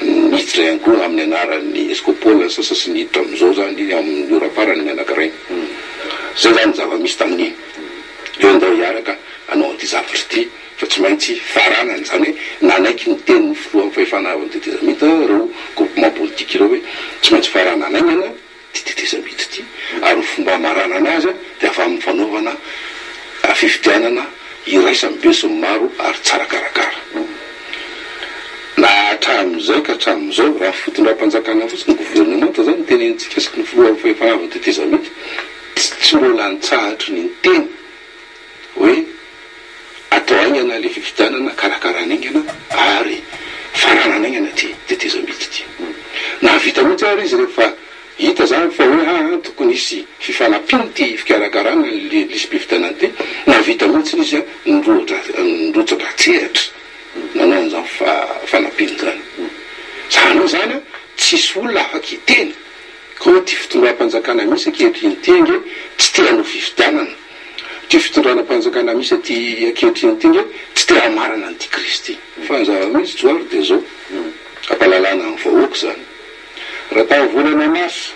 niditra ihany koa amin'ny anaran'ny escopole sasa sy niditra am'izao zany amin'ny orafarany mianakirainy zay zany zava-misy tamin'iny eo andao iaraka anao ty zavatra ty fa tsy maintsy faranany zany hoe nanaiky ny tenin'ny filoha amin'ny fahefanavany tetezamita reo groupement politique reo hoe tsy maintsy farana anaingana ty tetezamita ty ary fomba marana anazy de afa amin'ny fanaovana fifitianana iraisamy be sy maro ary tsara karakara na hatram'izay ka hatram'izao raha fotondram-panjakana fotsiny gouvernementa zany tenentsika sy ny filoha amin'ny fahefanavany tetezamita tsy mbola nitsahatry ny teny hoe atao aingana le fifitianana karakarana aingana ary farana anaingana ty tetezamity ty na vita mihitsy ary izy rehefa hita zany fa hoe tokony isy fifanampiny ty fikarakarana lisy fifitianana ty na vita mihitsy izy nrotsatra tsehatra nanao an'izany fanampiny zany zany zany tsisy olona afaky hiteny ka hoe ty fitondram-panjakana misy akehitriny tynge tsy te hanao fifitianana ty fitondranam-panjakana misy aty akehitriny tynge tsy te hamarana an'ity kristy fa ny zava-misy joary de zao ampalalana amin'ny vahoaka zany raha tao volana mars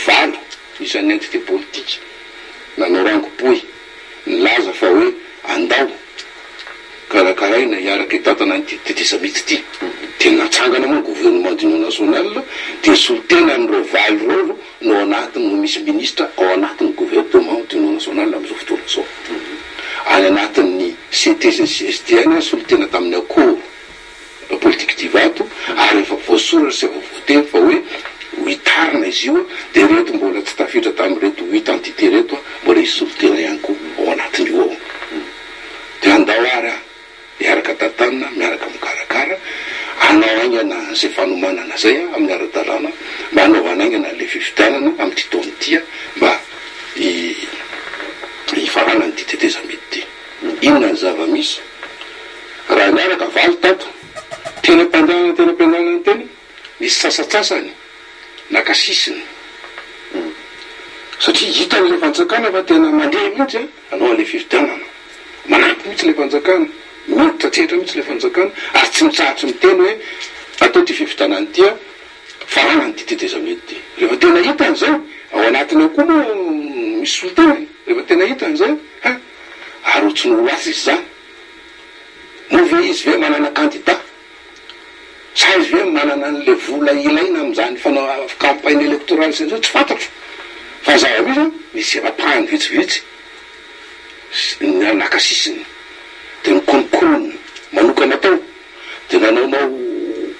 valo isan'ny entité politique nanao rangopoy nilaza fa hoe andao karakaraina iaraka hitatana an'ity tetezamity ty tena natsangana moa gouvernement d'union nationale de solitena am'ireo valo reo no anatiny no misy ministra ao anatin'ny gouvernement d'union nationale am'izao fotoana zao any anatin'ny CTCSTN solitena tamin'ny akoro politique ty vato ary efa voasoratra sy efa voateny fa hoe hitarina izy io de reto mbola tsy tafidra tam'reto 8 entité reto mbola izy solitena ihany koa ao anatiny io ao de andao ary miaraka tatanina miaraka mikarakara anao aingana zay fanomanana zay amin'ny ara-dalàna mba anaovana aingana le fifitianana am'ty taony tya mba hifarana ny ty tetezamity ty inona ny zava-misy raha niaraka valo tato tena ampandehanana ny teny nisy sasatsasany nakasisiny satria hitan'le fanjakana fa tena mandeha mihitsy anao an'le fifitianana manampy mihitsy le fanjakana miditra tsetra mihitsy le fanjakana ary tsy mitsahatry miteny hoe atao ty fifitianany tya farana ny ty tetezamety ty rehefa tena hitan'zay ao anatiny ao koa moa misy solitenany rehefa tena hitan'zay arotsony ho azy izy zany move izy ve manana candidat sa izy ve manana an'le vola ilaina am'zany fanao campagne électorale sy zao tsy fantatro fa zava-misy misy apahany vitsivitsy nakasisiny de nikononkonony manokana tao de nanaonao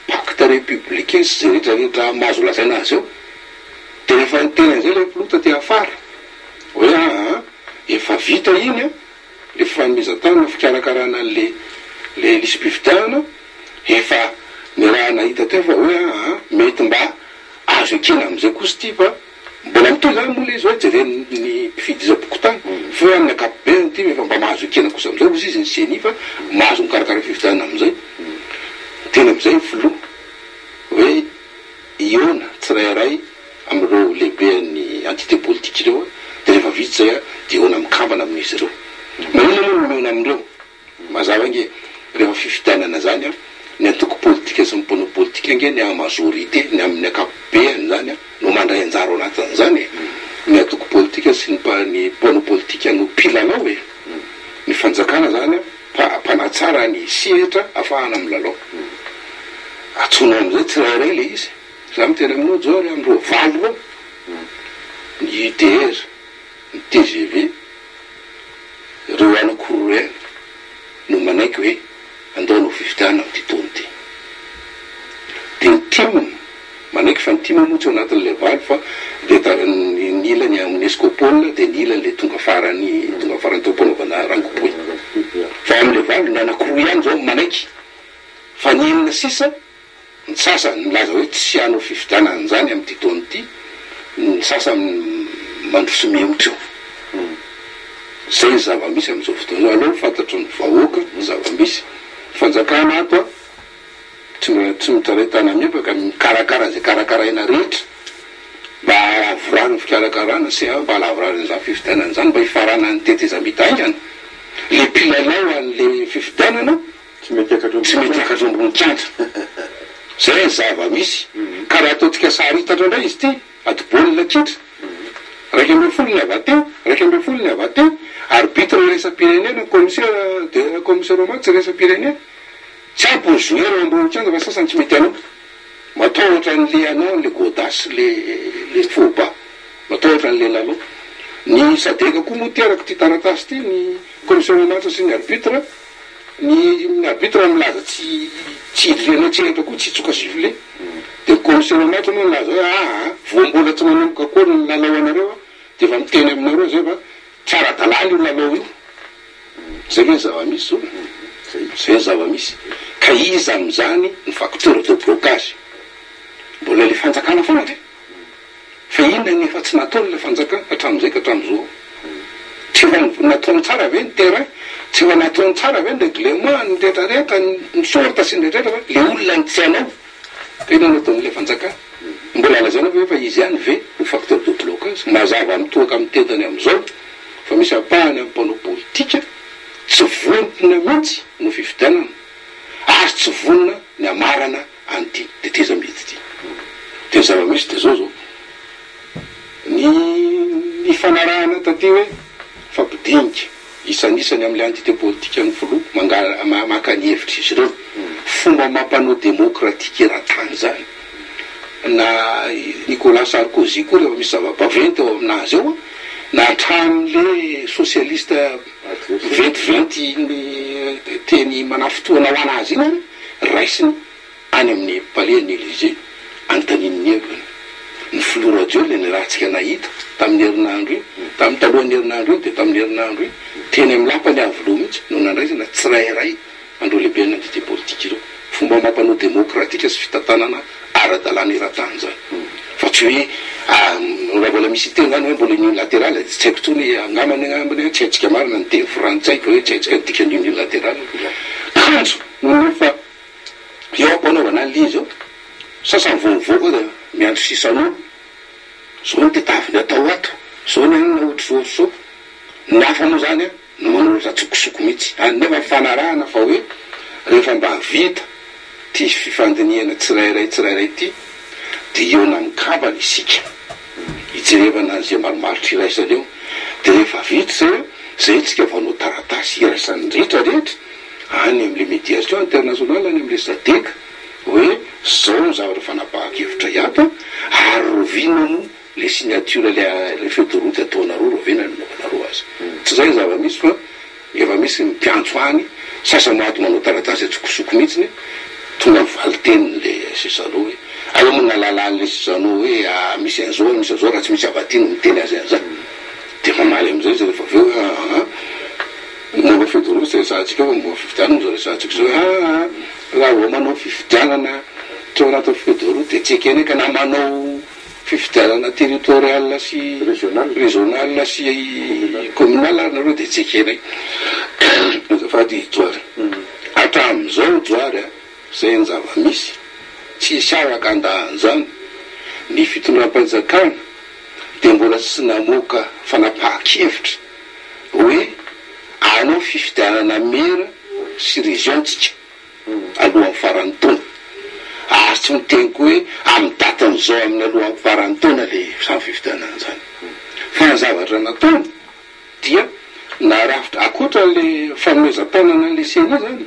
pacte républicain sy zay rehetrarehetra mahazo lazaina azy eo de rehefa niteny zay le pilota ty afara hoe efa vita iny le fanomezan-tany fikarakarana le lisy mpifitianana efa ny raha nahita teo fa hoe mety mba azo ekena am'izay kosa ty fa mbola mitoy zany mola izy hoe tsy ve ny mpifidy zaboko tany fa hoe amin'ny akapobeany ty efa mba mahazo ekena kosa am'izay ozy izy ny seny fa mahazo mikarakara fifitianana am'izay tena am'izay filoha hoe iona tsirairay am'ireo lehiben'ny entité politique reo de rehefa vitsy zay de iona mikambana amin'izy reo manina moa nomeona am'ireo mazava nge rehefa fifitianana zany ny antoko politique sy mimponao politique nge ny amajorité ny amin'ny akapobeany zany no mandray anjara ao anatin'zany ny antoko politique sy ny mponao politique no pilanao e ny fanjakana zany mpanatsara ny sehatra afahana am'lalao atsonao am'izay tsirairay le izy za mitena aminao joary am'ireo valo reo ny UTR ny TGV reo anakoroeny no manaiky hoe andao no fifitiana am'ty taony ty de ny timony manaiky fa ny timony moa tsy ao anatin'le valo fa de ny nila ny UNESCO-pôle dia nila le tonga farany tompanaovana rangopoy fa amin'le valo ny anankiroa ihany zao manaiky fa ny enina sisa ny sasa nilaza hoe tsy anao fifidianana zany amin'ity taona ity ny sasa mandroso miemotra eo zay zava-misy amin'izao fotoana zao aloha fantatro ny vahoaka ny zava-misy fanjakana ato a tsy mitaretana miepaka mikarakara zay karakaraina rehetra mba avorany fikarakarana sy mba alavorany za fifidianana zany mba hifarana ny tetezamitaingana le pilalao an'le fifidianana tsy mety akatro ambony kiantra zay zava-misy karaha ataotsika sary hitatra indray izy ty adi-baolina kitra raiky amby folo ny avateo arbitre resa-pirenena commissaire maty resa-pirenena tsy ampy ny joueur ambony kianja fa sasany tsy mety anao matahotra n'le anao le godasy le faux pas matahotra n'le lalao ny sadeka koa moa tiaraka ty taratasy ty ny commissaire maty sy ny arbitre ny arbitre milaza tsy irenao tseratra koa tsy tsoka sifflet de commissaire maty moa milaza hoe voambola tsy manomboka koa ny lalao anareo de fa miteny aminareo zay fa tsara dalàly io lalao io zay le zava-misy zao zay zava-misy ka iza am'zany ny facteur de blocage mbola le fanjakana foana ty fa inona nefa tsy nataony le fanjakana hatram'izay ka hatram'izao tsy efa nataony tsara ve ny terrain tsy efa nataony tsara ve ny règlement ny rehetrarehetra ny sorta sy ny rehetrrehetra fa le olona ny tsy anao ka ina nataon'le fanjakana mbola lazana ve fa izy ihany ve ny facteur de blocage mazava mitoaka amin'ny tentany am'izao fa misy apahany amin'ny mpanao politika tsy vonona mihitsy no fifidianana azo tsy vonona ny amarana an'ity de teza mety ty de zava-misy de zao ny fanarahana taty hoe fampidinika isan'isany amin'le entité politique ny filoha maka ny hevitra izy ireo fomba mampanao démocratique era-tany zany na Nicolas Sarkozy koa rehefa misy zava-baventy ao aminazy ao na hatram'le socialiste venty teny manafotoana ho anazy iny raisiny any amin'ny palais ny Élysée antanin'ny evany ny filoha radio le ny rahantsika nahita tamin'ny herinandro io tamin'ny talohan'ny herinandro io de tamin'ny herinandro io teny amin'ny lampany avy loha mihitsy no nandraisana tsirairay andreo lehibe ny entité politique ireo fomba mampanao démocratique sy fitantanana ara-dalàna era-tany zany fa tsy hoe raha mbola misy teny zany hoe mbola unilatéral tsy haiko tsony angamany tsy haitsika marina ny teny frantsay ka hoe tsy haitsika dikany unilatéral kanjo nonefa eo ampanaovana an'le izy eo sasany vovoa da miandro sisanao zao ny tetaviny atao ato zao ny anina ohatry zao ny hafa moa zany a no manao ratsokosoko mihitsy nefa fanarahana fa hoe rehefa mba vita ty fifandiniana tsirairay ty de eo na mikavana isika ijerevana an'izay maromarotry iraisany eo de rehefa vita zay tsika vanao taratasy iraisan'ny rehetrarehetra any am'le médiation internationale any am'le sadeka hoe zao ny zavatra fanapahakevitra iato ary rovinano le signature le feu de route ataonareo rovinany naovanareo azy tsy zay zava-misy fa efa misy mpiantso any sasa mahato manao taratasy atsokosoko mihitsiny tonga valiteny le sisanao hoe aleo moa nalalan'le sisanao hoe misy an'izao raha tsy misy avatiny miteny azy an'izany de mamaly am'izay izy rehefa aveo momba feu de route resahantsika fa momba fifidianana zao resahantsika zao raha vao manao fifidianana teo anatin'ny feu de route de tsy ekeny ka na manao fifidianana territorial sy régional sy communal anareo de tsy ekeny azafady joary hatram'izao joary zay ny zava-misy tsy saraka andahan'izany ny fitondram-panjakana de mbola tsy namoaka fanapahan-kevitra hoe anao fifidianana mera sy région-tsika alohan'ny faran'ny taona azo tsy miteny koa hoe amin'ny datan'izao amin'ny alohan'ny faran'ny taona le samy fifidianana zany fa ny zavatra nataony dia narafitra akoatra le fanomezam-tanana le sena zany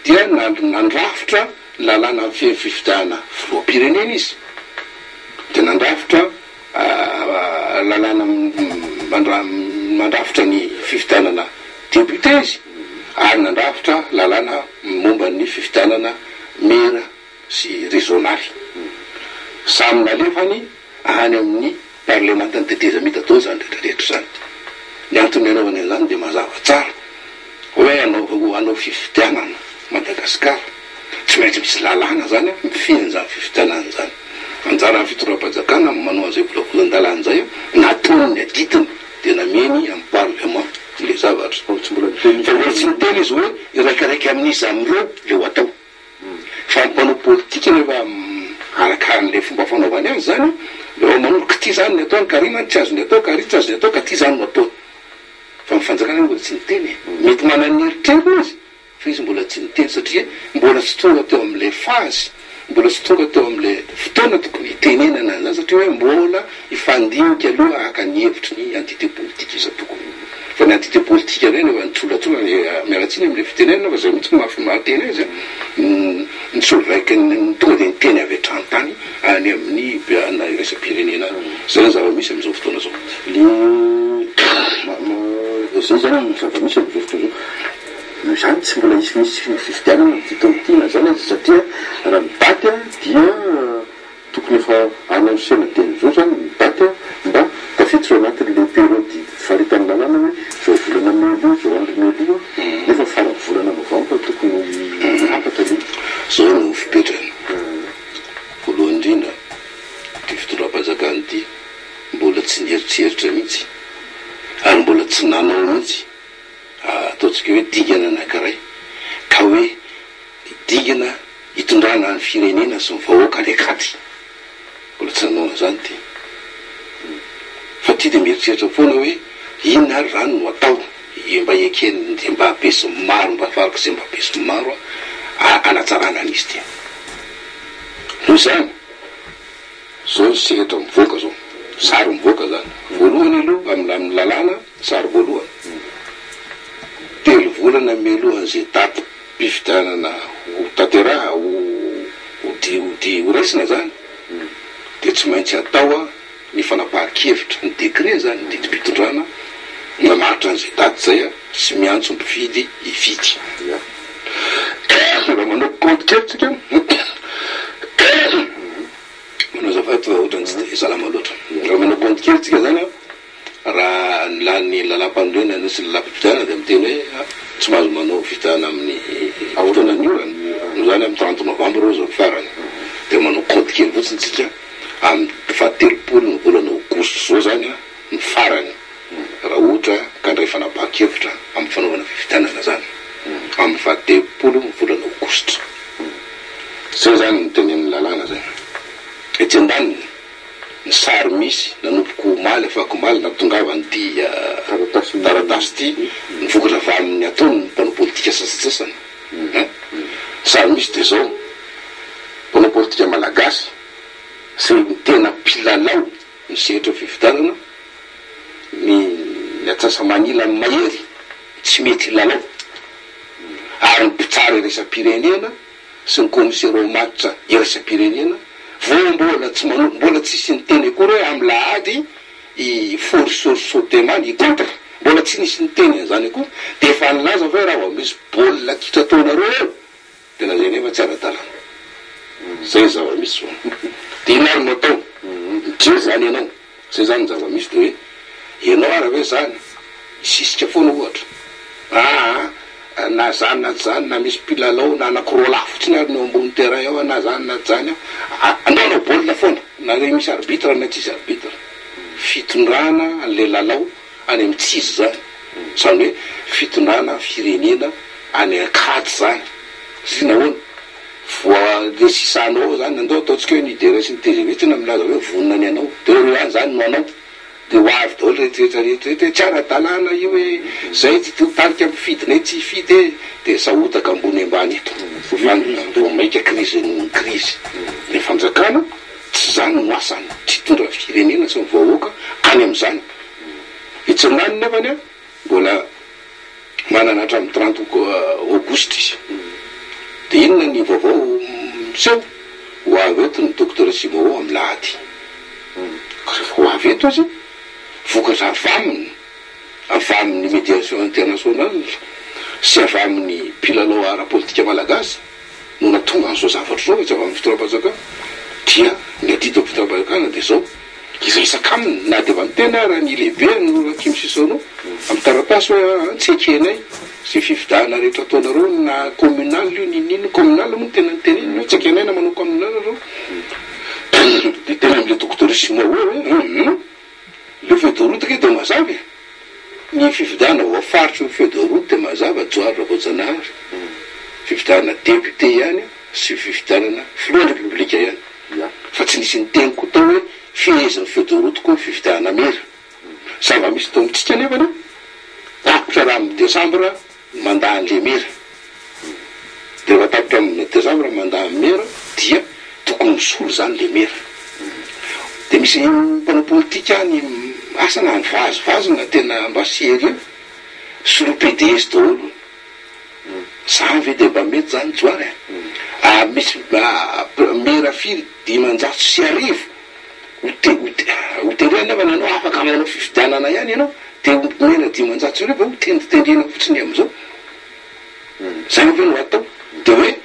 dia nandrafitra lalàna amin'ny fifidiana filoha-pirenena izy de nandrafitra lalàna mandrafitra ny fifidianana député izy ary nandrafitra lalàna momba ny fifidianana mera sy régionaly samy nalefany any amin'ny parlementaire teteza mita atao zany rehetrarehetra zany ny antony anaovana zany dia mazava tsara hoe anao fifidianana Madagasikara tsy maintsy misy lalàna zany mifiny zany fifidianana zany anjara fitoram-panjakana manao an'izay volavolan-dalàna zay nataony aditiny dia nameny amin'ny parlement le zavatra fa hoe tsy miteny izy hoe iraikiraiky amin'izy amin'ireo le ho atao fa mpanao politika rehefa arakaran'le fomba fanaovany azy zany leo manoloka ty zany ny atao ny karina tsy azony atao kary tsy azony atao ka ty zany no atao fa mifanjakana mbola tsy niteny mety manany eritrerina izy fa izy mbola tsy niteny satria mbola tsy tonga teo amin'le fazy mbola tsy tonga teo amin'le fotoana tokony itenenana zany satria hoe mbola ifandinika aloha haka ny hevitry ny entité politique izy tokony fa ny entité politique reny efa nitsolatsona miaratsiny amin'le fitenenana fa zay mitsy mahateny azy nitsolo raiky tonga dia niteny avy hatrany any amin'ny na iresa-pirenena zay zava-misy amin'izao fotoana zao
zay zany zava-misy amin'izao fotoana zao zany tsy mbola misy fifidianana fitotiana zany izy satria raha midaty dia tokony efa anonsena teny zao zany midaty mba tafiditra anatin'le période faritany lalàna hoe zao volana melo zao andro melo nefa farany volana novambra tokony hafatra le
zao no fipetrany voalohany indrindra ty fitoram-panjakana ty mbola tsy nieritreritra mihitsy ary mbola tsy nanao mihitsy ataontsika hoe digana anankiray ka hoe digana hitondrana ny firenena sy ny vahoaka ny akaty mbola tsy nanao an'izany ty fa ty dia mieritreritra foana hoe inona ary rano no atao mba ekeny dia mba ampesy maro mba afaraka izay mba ampesy maro anatsarana an'izy ty noho zany zao sehatra mivoaka zao sary mivoaka zany voalohany aloha amin'ny lalàna sary voalohany telo volana mialohan'izay daty mpifidianana ho tanteraha ho raisina zany dia tsy maintsy atao ny fanapahan-kevitra ny décret zany ny didim-pitondrana mamaritra an'izay daty zay sy miantso mpifidy hifidy raha manao compte keritsika manao zavaty fa ohatrany tsy dia salama loatra raha manao compte keritsika zany raha ny lalam-pandroena sy lalam-pifidianana dia miteny hoe tsy mahazo manao fitana amin'ny fotoanan'io no zany amin'ny 30 novembre reo zao farany dia manao compte kely fotsiny tsika amin'ny fahatelopolo ny volana auguste zao zany ny farany raha ohatra ka ndray fanapahan-kevitra amin'ny fanaovana fifidianana zany amin'ny fahatelopolo ny volana auguste zay zany ny teny amin'ny lalàna zany ety andaniny ny sary misy nanompoko maly afako maly natongava n'ity taratasy ty nivokatra avy amin'ny ataony mpanao politika sasatsasany sary misy dia zao mpanao politika malagasy sy ny tena mpilalao ny sehatra fifidianana ny atsasa manila amin'ny mahery tsy mety lalao ary ny mpitsara iresa-pirenena sy ny commissaire au match iresa-pirenena mbola tsisy niteny akory hoe amin'ny lahady i forsorsotemany i contre mbola tsy nisy niteny zany akory dia efa nilaza fa raha misy baolina kitra taonareo eo tena zay nefa tsy ara-dalàna zay zava-misy zao dia inary no atao dre zany ianao zay zany ny zava-misy dia hoe ianao ara hoe zany sisika foana ohatra na zany na zany na misy mpilalao na anakiroa lafotsiny ary no ambony terrain ao na zany na zany andaonao baolina foana na re misy arbitre na tsisy arbitre fitondrana an'le lalao any amin'ny tsisy zany zany hoe fitondrana firenena any akaty zany sy nahoana voa sisanao zany andao ataontsika hoe nidera sy ny TGV tsy na milaza hoe vonina ny anao dia reo any zany no anao dia ho avy daholo rehetrarehetra tsy ara-dalàna io hoe zay tsy tarika mpifidinay tsy hifidy dia sahotaka ambony ambany eto vo maika krizy ny krizy ny fanjakana tsy zany no asany tsy tondra firenena sy ny vahoaka any amin'izany itsanany nefany mbola manana hatramin'ny 30 auguste izy dia inona ny vaovao miseho ho avy eto ny docteur Simao amin'ny lahady ho avy eto izy vokatra avy amin'ny médiation internationale sy avy amin'ny mpilalao ara-politika malagasy no natonga an'izao zavatra zao tsy avy amin'ny fitoram-panjakana dia ny adito amin'ny fitoram-panjakana dia zao izy isaka aminy na de va mitena raha ny lehibe no kimisisanao amin'ny taratasy hoe tsy ekenay sy fifidahana rehetra ataonareo na communal io ninino communal moa tena nytenenina tsy ekenay na manao communal areo de tena am'le docteur Simon hoe le feu de route ke de mazava ny fifidahana voafaritra ny feu de route de mazava Joara Voajanahary fifidahana député ihany sy fifidahana filoha république ihany fa tsy nisy nyteny koa tao hoe fihezany feu de route koa fifidahana mera zava misy tao amitsika nefany tapitra raha amin'ny décembre mandaha an'le mera de rehefa tapitra amin'ny décembre mandaha amin'ny mera dia tokony misolo zany le mera de misy mpanao politika any asana any vazovazona tena mba seria solo PDS daholo zany ve de mba mety zany Joara misy mera firy 500 hoterena fa nanao afaka manao fifidianana ihany ianao de mera 500 fa tendrena fotsiny am'izao zany ve no atao de hoe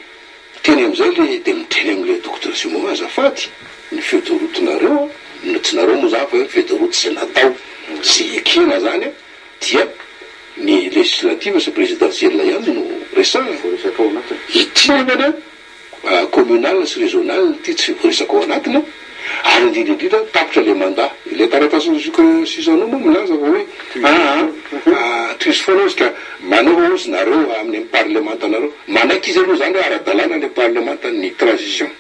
teny am'izay le de miteny am'le docteur Simon azafady ny feu de route nareo tsy nareo moa zany fa hoe feu de route sy natao sy ekena zany dia ny législative sy présidentielle ihany no resana ity nefany communal sy régional ty tsy voaresaka ao anatiny ary indrindrindrindra tapitra le mandat le taratasy sisanao moa milaza fa hoe toisy foana izy ka manao ozy nareo amin'ny parlementanareo manaiky izy aloha zany hoe ara-dalàna le parlementan'ny transition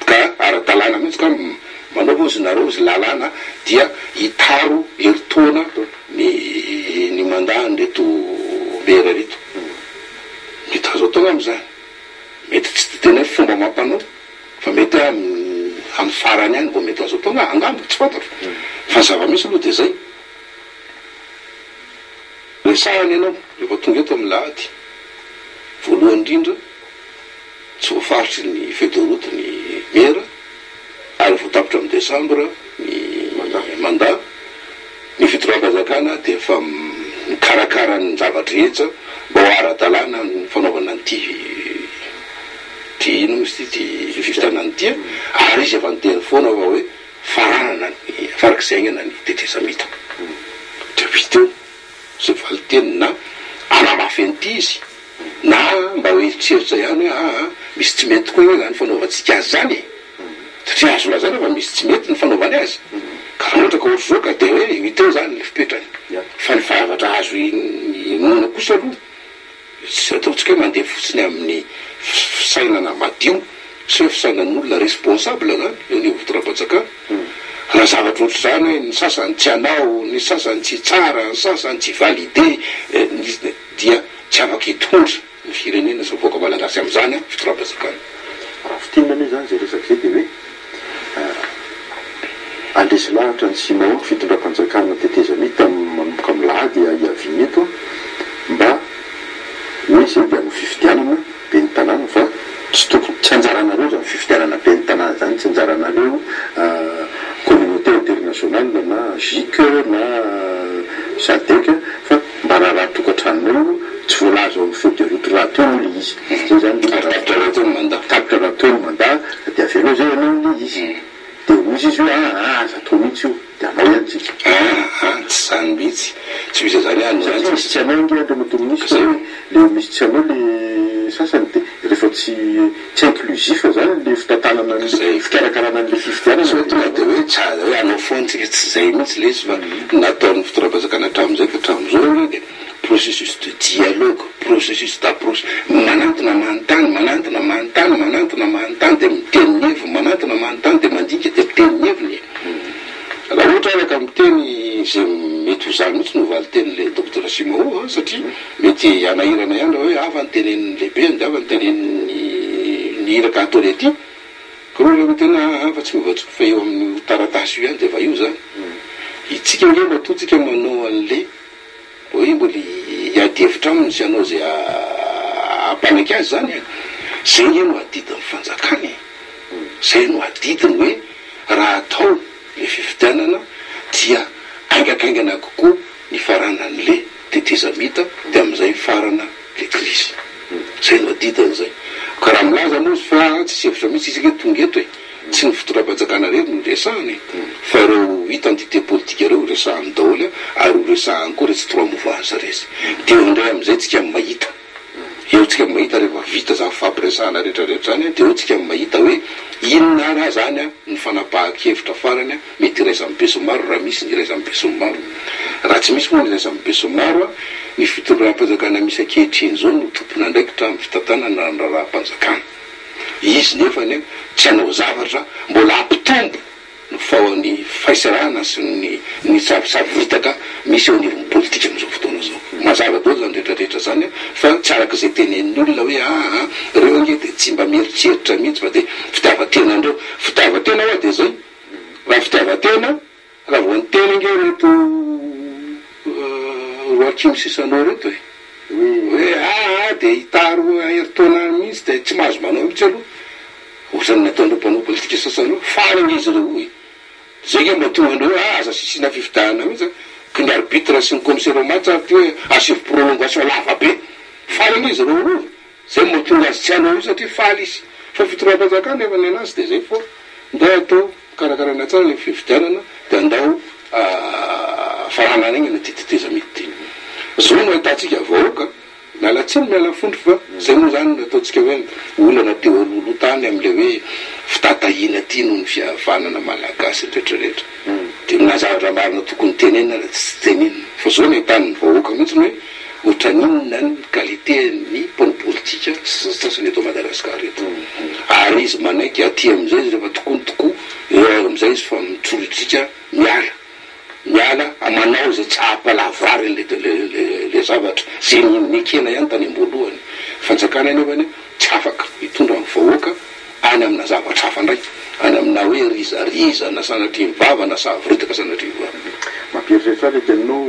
ka ara-dalàna mihitsy ka manao ozy nareo izy lalàna dia hitaro heritaona ny mandat nreto mera reto mety azo atao am'izany mety tsy tena fomba mampanao fa mety amin'ny farany ihany vao mety azo atao angambo tsy fantatro fa zava-misy aloha de zay resahany ianao rehefa tonga eto amin'ny lahady voalohany indrindra tsy voafaritry ny feu de route ny mera ary voatapitra amin'ny décembre ny mandat ny fitondraam-panjakana de efa mikarakara ny zavatra rehetra mba ho ara-dalàna ny fanaovana nyty ino misy ty fifitana nytia ary izy efa niteny foana fa hoe faranana ny farak'izaignana ny tetezamita de vita eo zay valiteny na anamafy an'ity izy na mba ho eritseritra ihany hoe misy tsy mety koa zany fanaovantsika azy zany satria azo lazana fa misy tsy mety ny fanaovany azy ka raha ohatra ka ohatry zao ka de hoe hiteo zany le fipetrany fa ny fahavatra azo inona kosa aloha tsy ataotsika hoe mandeha fotsiny amin'ny fisainana madio sy hoe fisainan'olona responsable zany eo ny votoram-panjakana raha zavatra ohatry zany hoe ny sasany tsy anao ny sasany tsy tsara ny sasany tsy validé dia tsy afaka hitondra ny firenena sy voaka malagasy am'izany fitoram-panjakana
raha fitinana zany zay resaky zay de hoe andresy lahatra ny Simon fitondram-panjakana tetezamita manomboka amin'ny lahady iaviny eto mba hoe zay de amin'ny fifidianana be ny tanàna fa tsy tokony tsy anjaranareo zany fifidianana be ny tanàna zany tsy anjaranareo communauté internationale na GIC na SADC fa mba raha tokantranonao tsy voalaza amin'ny feu de route raha teo le izy zay zany tapitra raha teo ny mandat de avelao zay anao le izy de ozy izy hoe aza tao mihitsy io de anao ihany tsika
tsy zany mihitsy tsy misy zany any zany
misy tsy anao nge andro matominisy le misy tsy anao le sasany de rehefa tsy inclusif zany le fitantanana le fikarakarana an'le fifidianana
de hoe tsara hoe anao foantsika tsy zay mihitsy le izy fa nataon'ny fitoram-panjakana hatram'izay ka hatram'izao aloha de processus de dialogue processus d'approche manantona manontany de miteny hevo manantona manontany de mandinika de miteny hevony raha ohatra araka miteny zay mety ho zany mihitsy no valiteny le docteur Simon satria mety anahirana ihany raha hoe afa ny tenen'ny lehibe de afa ny tenen'ny iraka ataony aty ka roa tena fa tsy mivoatra fa eo amin'ny taratasy io ihany de fa io zany itsika nge matotsika manao an'le hoe mbola hiady hevitra aminy sy anao zay ampanaky azy zany zay nge no adidiny fanjakany zay no adidiny hoe raha atao le fifidianana dia aingakaingana kokoa ny faranan'le tetezamita de am'izay farana le crise zay no adidiny zay ka raha milaza moa fa tsy hevitra mihitsy isika tonga eto tsy ny fotoram-panjakana reny no resahany fa reo identité politique reo resahany daholo ary resahany koa resy trois mouvance resy de indray am'izay tsika mahita eo tsika mahita rehefa vita za fampiresahana rehetrarehetra zany de eo tsika mahita hoe inona raha zany ny fanapahan-kevitra farany mety iraisan'ny besomaro raha misy ny iraisan'ny besomaro raha tsy misy moa ny iraisan'ny besomaro ny fitondram-panjakana misy ankehitriny zao no tompona ndraiky tramy fitantanana ny raha-panjakana izy nefany tsy hanao zavatra mbola ampitombo no faoan'ny faisarana sy ny savitaka misy eo anivon'ny politika am'izao fotoana zao mazava dao zany rehetrarehetra zany fa tsy arak'izay tenen'ny olona hoe reo ange de tsy mba mieritreritra mihitsy fa de fitiavatena andreo fitiavatena hoa de zay raha fitiavatena raha voan'ny tena nge reto roarikimo sisanao reto hoe de hitaro heritaona mihitsy de tsy mahazo manao mihitsy aloha ohatrany nataondreo mpanao politika sasany hoe farany izy reo hoe zay nge mba tonga andreo aza sisina fivitahana mihitsy que ny arbitre sy ny commissaire match ty hoe asivy prolongation lava be farany izy reo reo zay mba tonga azy tsy hanao io satria faly izy fa fitoram-panjakana efa ny anazy de zay fo ndao atao karakarana tsara le fividianana de andao faranana igny na titeteza mety zao no ahitatsika vahoaka miala tsiny miala fondry fa zay moa zany nataotsika hoe olana teo alolotany am'le hoe fitatahina ty noho ny fiavanana malagasy rehetrarehetra de minazavatra marina tokony tenenina la tsy tenenina fa zao no ahitany vahoaka mihitsiny hoe ohatran'inona ny qualité ny mpano politika sasany eto Madagasikara eto ary izy manaiky aty am'izay izy rehefa tokony tokoa eo am'izay izy fa mitsolotsika miala amanao zay tsy ahampalavrary le zavatra zay nikena ihany tany amboalohany fanjakana nefany tsy afaka hitondra ny vahoaka any amina zavatra hafa ndraiky any amina hoe rizariza na sanatry mivava na savoritaka sanatry mivava
mampieritreritra reky anao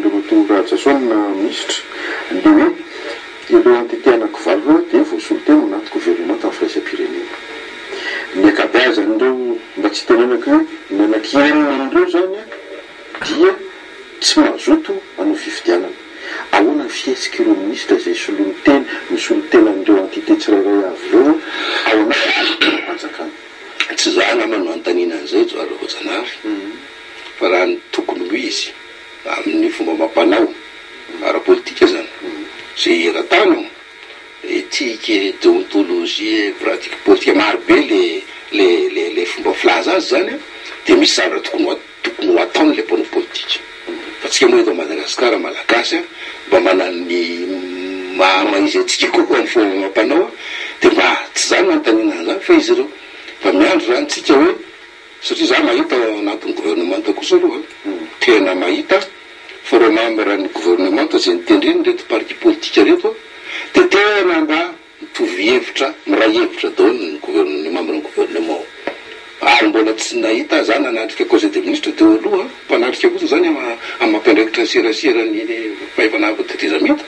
le matonga Ratsasona ministre le hoe ireo entité anankivalo de voasolotena anaty gouvernement tamin'ny firaisam-pirenena ny akabeazany reo mba tsy tenenako hoe ny anankireny andreo zany dia tsy mazoto anao fifidianana ahoana fiesiky ireo ministre zay solotena misolotena andreo entité tsirairay avy reo ao anaty panjakana
tsy za namano antanina an'izay joaravojanary fa raha ny tokony ho izy amin'ny fomba mampanao ara-politika zany zay ratanao éthique déontologie pratique politique marobe le fomba filaza azy zany de misy zavatra tokony ho ataony le mpanao politika fa tsika moa eto Madagasikara malagasy mba manany maizy atsika kokoa amin'ny fomba mampanao de mba tsy zany mantanina zany fa izy reo fa miandro zany tsika hoe satria za mahita anatin'ny gouvernement kosa aloha tena mahita fa reo membre ny gouvernement zay nitendreny reto parti politika reto de tena mba mitovy hevitra miray hevitra daholo ny membre ny gouvernement ary mbola tsy nahita za nanatrika conseil des ministres teo aloha mpanatrika kosa zany amampiandraikitra ny serasera ny fahefanavatitezamita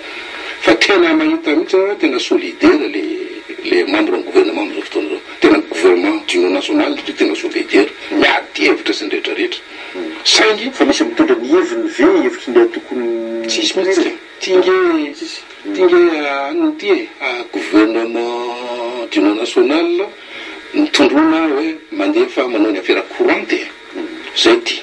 fa tena mahita mihitsy tena solidaire le membre ny gouvernement am'izao fotoana zao tena gouvernement d'union nationale tena solidaire miady hevitra sy ny rehetrarehetra saingy
fa misy mitondra ny heviny ve hevitry ndeha tokony
tsisy mihitsy tinge anty gouvernement d'union nationale mitondrona hoe mandefa manao ny affaire courante zay ty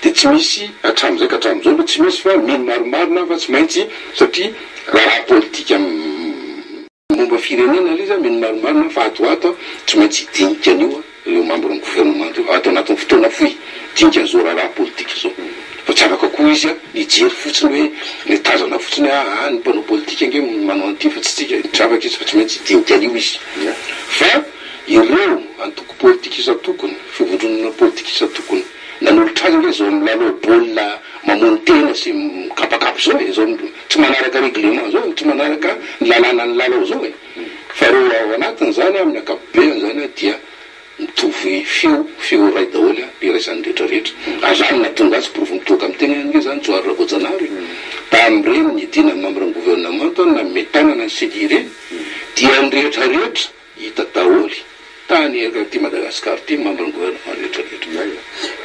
de tsy misy atram'izay ka hatram'izao aloha tsy misy fa mino maromarona fa tsy maintsy satria raha politika momba firenena le izy mino maromarona fa atoato tsy maintsy hidinika an'io eo membre ny gouvernement io atao anatin'ny fotoana foy dinika an'izao raha politika zao fa tsy afaka koa izy nijery fotsiny hoe ny tazana fotsiny ny mpanao politika nge manao an'ity fa tsy tsy afaka izy fa tsy maintsy hidinika an'io izy fa ireo antoko politika isa-tokony fivondronana politika isa-tokony nanolotra azy nge zao milalao baolina mamony tena sy mikapakapa zao e zao tsy manaraka règlement zao tsy manaraka ny lalàna ny lalao zao e fa reo ao anatiny zany amin'ny akapobeany zany dia mitovy feo ray daholo iraisan'ny rehetrarehetra azany natonga azy provy mitoka amin'ny tegna nge zany Joary Rakojanary tam'ireny ny dina membre ny gouvernement na metanana ny sedi ireny dia ny rehetrarehetra hita daholy tany ty Madagasikara ty membre ny gouvernement rehetrarehetra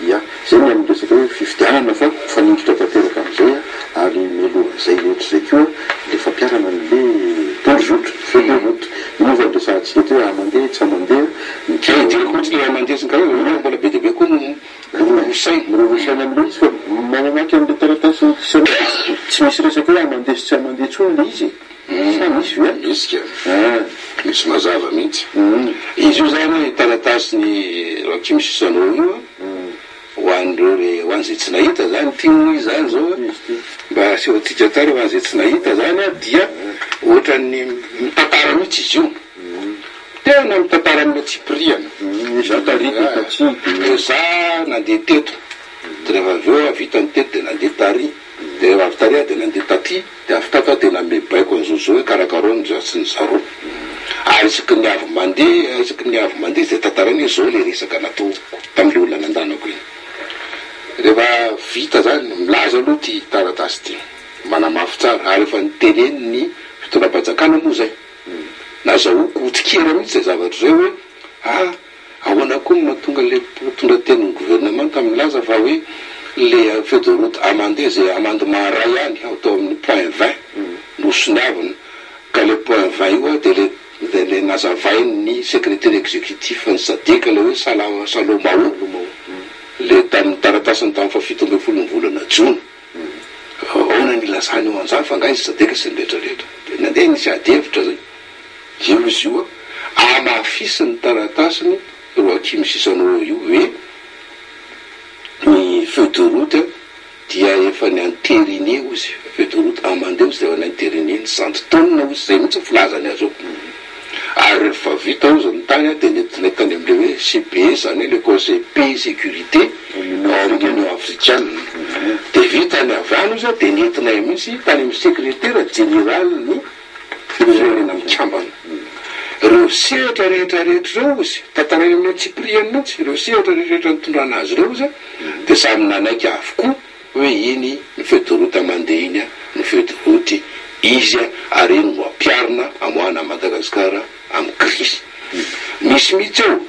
ya zay ny amresaka hoe fifidianana fa fanindritra tanteraka am'izay ary mialoha zay rehetra zay koa le fampiarana n'le tondrozotra fedoroto miova ndresantsika ty amandeha tsy amandeha
kely kotsy mirorosaina
am'le izy fa mamamaky am'le taratasy tsy misy resaky hoe amandeha sy tsy amandeha tsony le izy sa misy ve
misy ka misy mazava mihitsy izy io zany taratasy ny rakimisisanao io ho an'ireo le ho an'izay tsy nahita zany tiany zany zao mba asehoantsika tsara ho an'izay tsy nahita zany dia ohatran'ny mitantara mihitsy izy io tena mitantara amina tsipriana za nandeha teto de rehefa avy eo avita ny teto de nandeha tary de rehefa avy tary de nandeha taty de avy tato de name baiko an'zao hoe karakarony za tsy ny zaro ary isaky ny avy mandeha zay tantarany zao le resaka natao tam'le olona nandanako iny rehefa vita zany milaza aloha ty taratasy ty manamafy tsara ary efa niteneny ny fitondram-panjakana moa zay na zahoako otikera mihitsy zay zavatra zay hoe ahoana koa mahatonga le mpitondra tenin'ny gouvernement milaza fa hoe le feuille de route amande zay amandement ray any atao amin'ny point 20 nosoniavina ka le point 20 io de le nazavainy secrétaire exécutif ny sadeka le hoe Salomao le tamin'ny taratasiny tamin'ny fafito amby folo ny volana jona aona nilazany eo an'izany fa nga izy sadeka sy ny rehetrarehetra de nandeha nisy adihevitra zay io izy io amafisy ny taratasiny ro akimisisanao io hoe ny feuille de route dia efa ny antériné ozy feuille de route amande ozy de efa ny antériné ny 100 tonnes ozy zay mihitsy filazany azy eo ary rehefa vita ozy ny tany de netany am'le hoe CPE zany le conseil paix sécurité amin'ny union africaine de vita ny avy any ozy de nentinay mihitsy tany amin'ny secrétaire général ny firenena mikambana reo sehatra rehetrarehetra reo izy tantarainy amin'ny tsipriany mihitsy reo sehatra rehetrarehetra nitondrana azy reo izy de samy nanaiky avokoa hoe iny ny feuille de route mandeha iny ny feuille de route izy ary iny no ampiarina amoana Madagasikara amin'ny crise misy mihitsy eo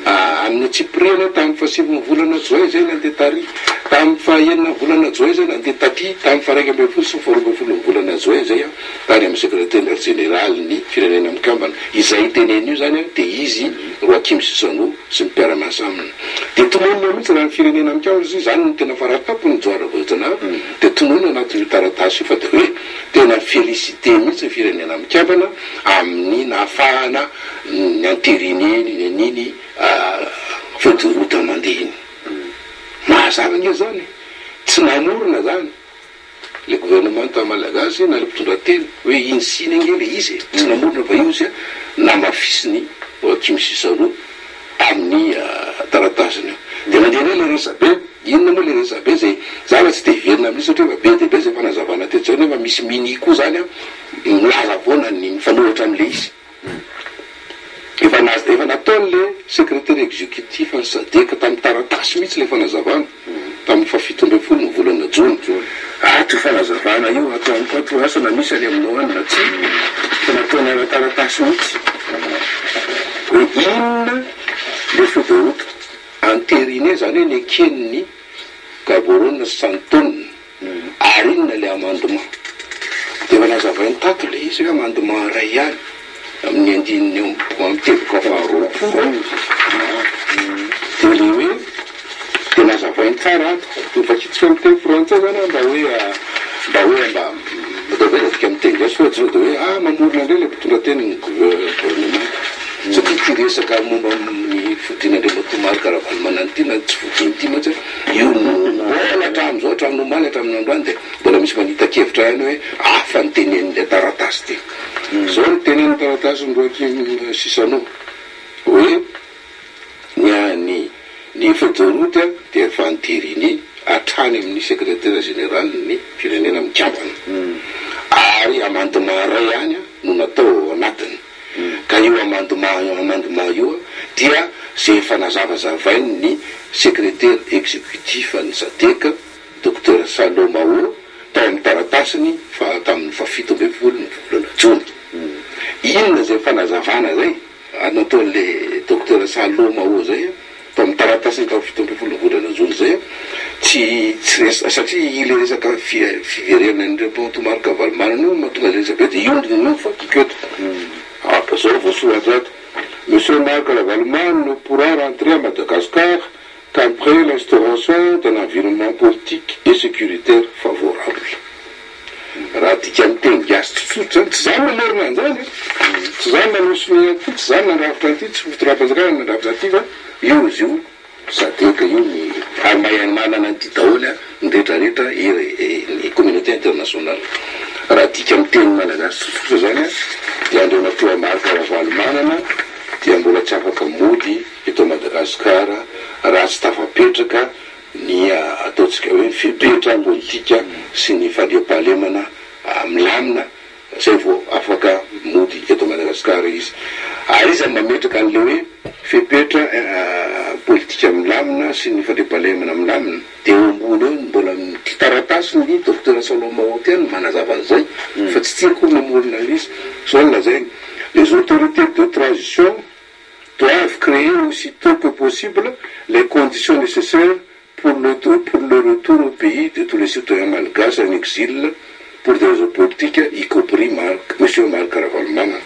amin'ny tsipriana tamin'ny fahasivy volana joay zay nandeha tary tamin'ny fahaenina volana joay zay nandeha taty tamin'ny faraiky amby folo sy faharoa amby folo volana joay zay tany amin'ny secrétaire général ny firenena mikambana izay teneny io zany de izy ro akimisisanao sy ny mpiara-miasa aminy de tonoina mihitsy raha ny firenena mikambana izy zany no tena faratampony joara voajanahary de tonoina anatin'io taratasy io fa de hoe tena félicité mihitsy ny firenena mikambana amin'ny nahafahana ny antériné niny feuille de route mandeha iny mahazava nge zany tsy namorona zany le gouvernement malagasy na le mpitondra teny hoe iny siny nge le izy tsy namorona fa io zay namafisiny akimisisanao amin'ny taratasiny de mandeha le resabe inona moa le resabe zay zava tsy de verina amin'io satria be de be zay fanazavana teto zany nefa misy mini koa zany milaza avona ny mifanohitra am'le izy efa nataon'le secrétaire exécutif ny sadeka tamin'ny taratasy mihitsy le fanazavana tamin'ny fafito amby folo ny volana jona ato fanazavana io atao amin'ny quatro asana misy any aminao any na tsy fa nataony ana taratasy mihitsy hoe inona le feuille de route antériné zany hoe ny ekeniny Gaborone 100 tonnes ary inona le amandement de efa nazavainy tato le izy hoe amandement ray any amin'ny andininy eo amin'ny teboka faharoa de le hoe de nazavainy tsara ato fakitsika amin'ny teny frantsay zany mba mitavezatika amin'ny teny gasy fa de hoe mamorona ndray le mpitondra tenyny gouvernement satria ty resaka momba amin'ny fodinandre matomary karavany manany ty na tsy fodiny ty matsy io mbola hatramin'izao hatramin'omaly hatramin'androany de mbola misy manita-kevitra ihany hoe afa ny tenen'le taratasy ty zao ny tenen'ny taratasy ndroaky sisanao hoe ny feuille de route de efa antériné hatrany amin'ny secrétaire général ny firenena mikambana ary amandement ray any no natao anatiny ka io amandement io dia zay efa nazavazavainy ny secrétaire exécutif ny sadeka docteur Salomao tao amin'ny taratasiny fa tamin'ny fafito amby folo ny volana jona inona zay fanazavana zay nataon'le docteur Salomao zay tao amin'ny taratasiny tao fito amby folo ny volana jona zay tsy satria ile resaka fiverenan'ireo Pontomary Kavalomanana io mahatonga le resabe de io no fa kiketo zao voasoratra ato monsieur Marc Kavalomanana pourra rentrer à Madagascar qu'après l'instauration d'un environnement politique et sécuritaire favorable. Raha tika miteny gasy tsotsotra zany tsy zany nanorina an'izany tsy zany nanosony aty tsy zany nandrafitra an'ity tsy fitorapazakana nandrafitra aty fa io izy io sadeka io ny amaihany manana an'ity daholo a ny rehetrarehetra ny communauté internationale. Raha tika miteny malagasy tsotsotra zany a dia andreo natoa maro karavalo manana dia mbola tsy afaka mody eto Madagasikara raha tsy tafapetraka ny ataontsika hoe fipetra politika sy ny fandriam-pahalemana milamina zay vao afaka mody eto Madagasikara izy. Ary izy mametraka an'le hoe fipetra politika milamina sy ny fandriam-pahalemana milamina dia eo ambony eo mbola ty taratasy ny docteur Saloma Otiany manazava an'izay fa tsy tiako mamorona izy so lazay les autorités de transition doivent créer aussitôt que possible les conditions nécessaires pour le retour au pays de tous les citoyens malgaches en exil pour des raisons politiques, y compris M. Marc Ravalomanana.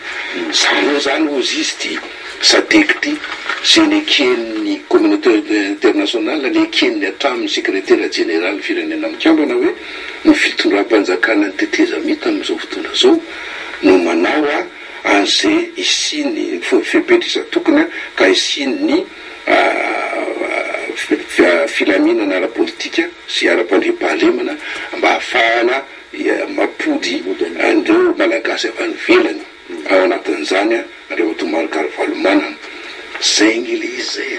Zany ozy izy ty sadek ty zay neken'ny communauté internationale neken'ny hatramin'ny secrétaire général firenena mikambana hoe ny fitondram-panjakana ny teteza mita amin'izao fotoana zao no manao an'izay isiny fipetrisa tokony ka isiny filaminana ara-politika sy ara-pandriam-pahalemana mba ahafahana mapody andreo malagasy avy any velany ao anatin'izany andreo Tomary Karavalomanana zay ny le izy zay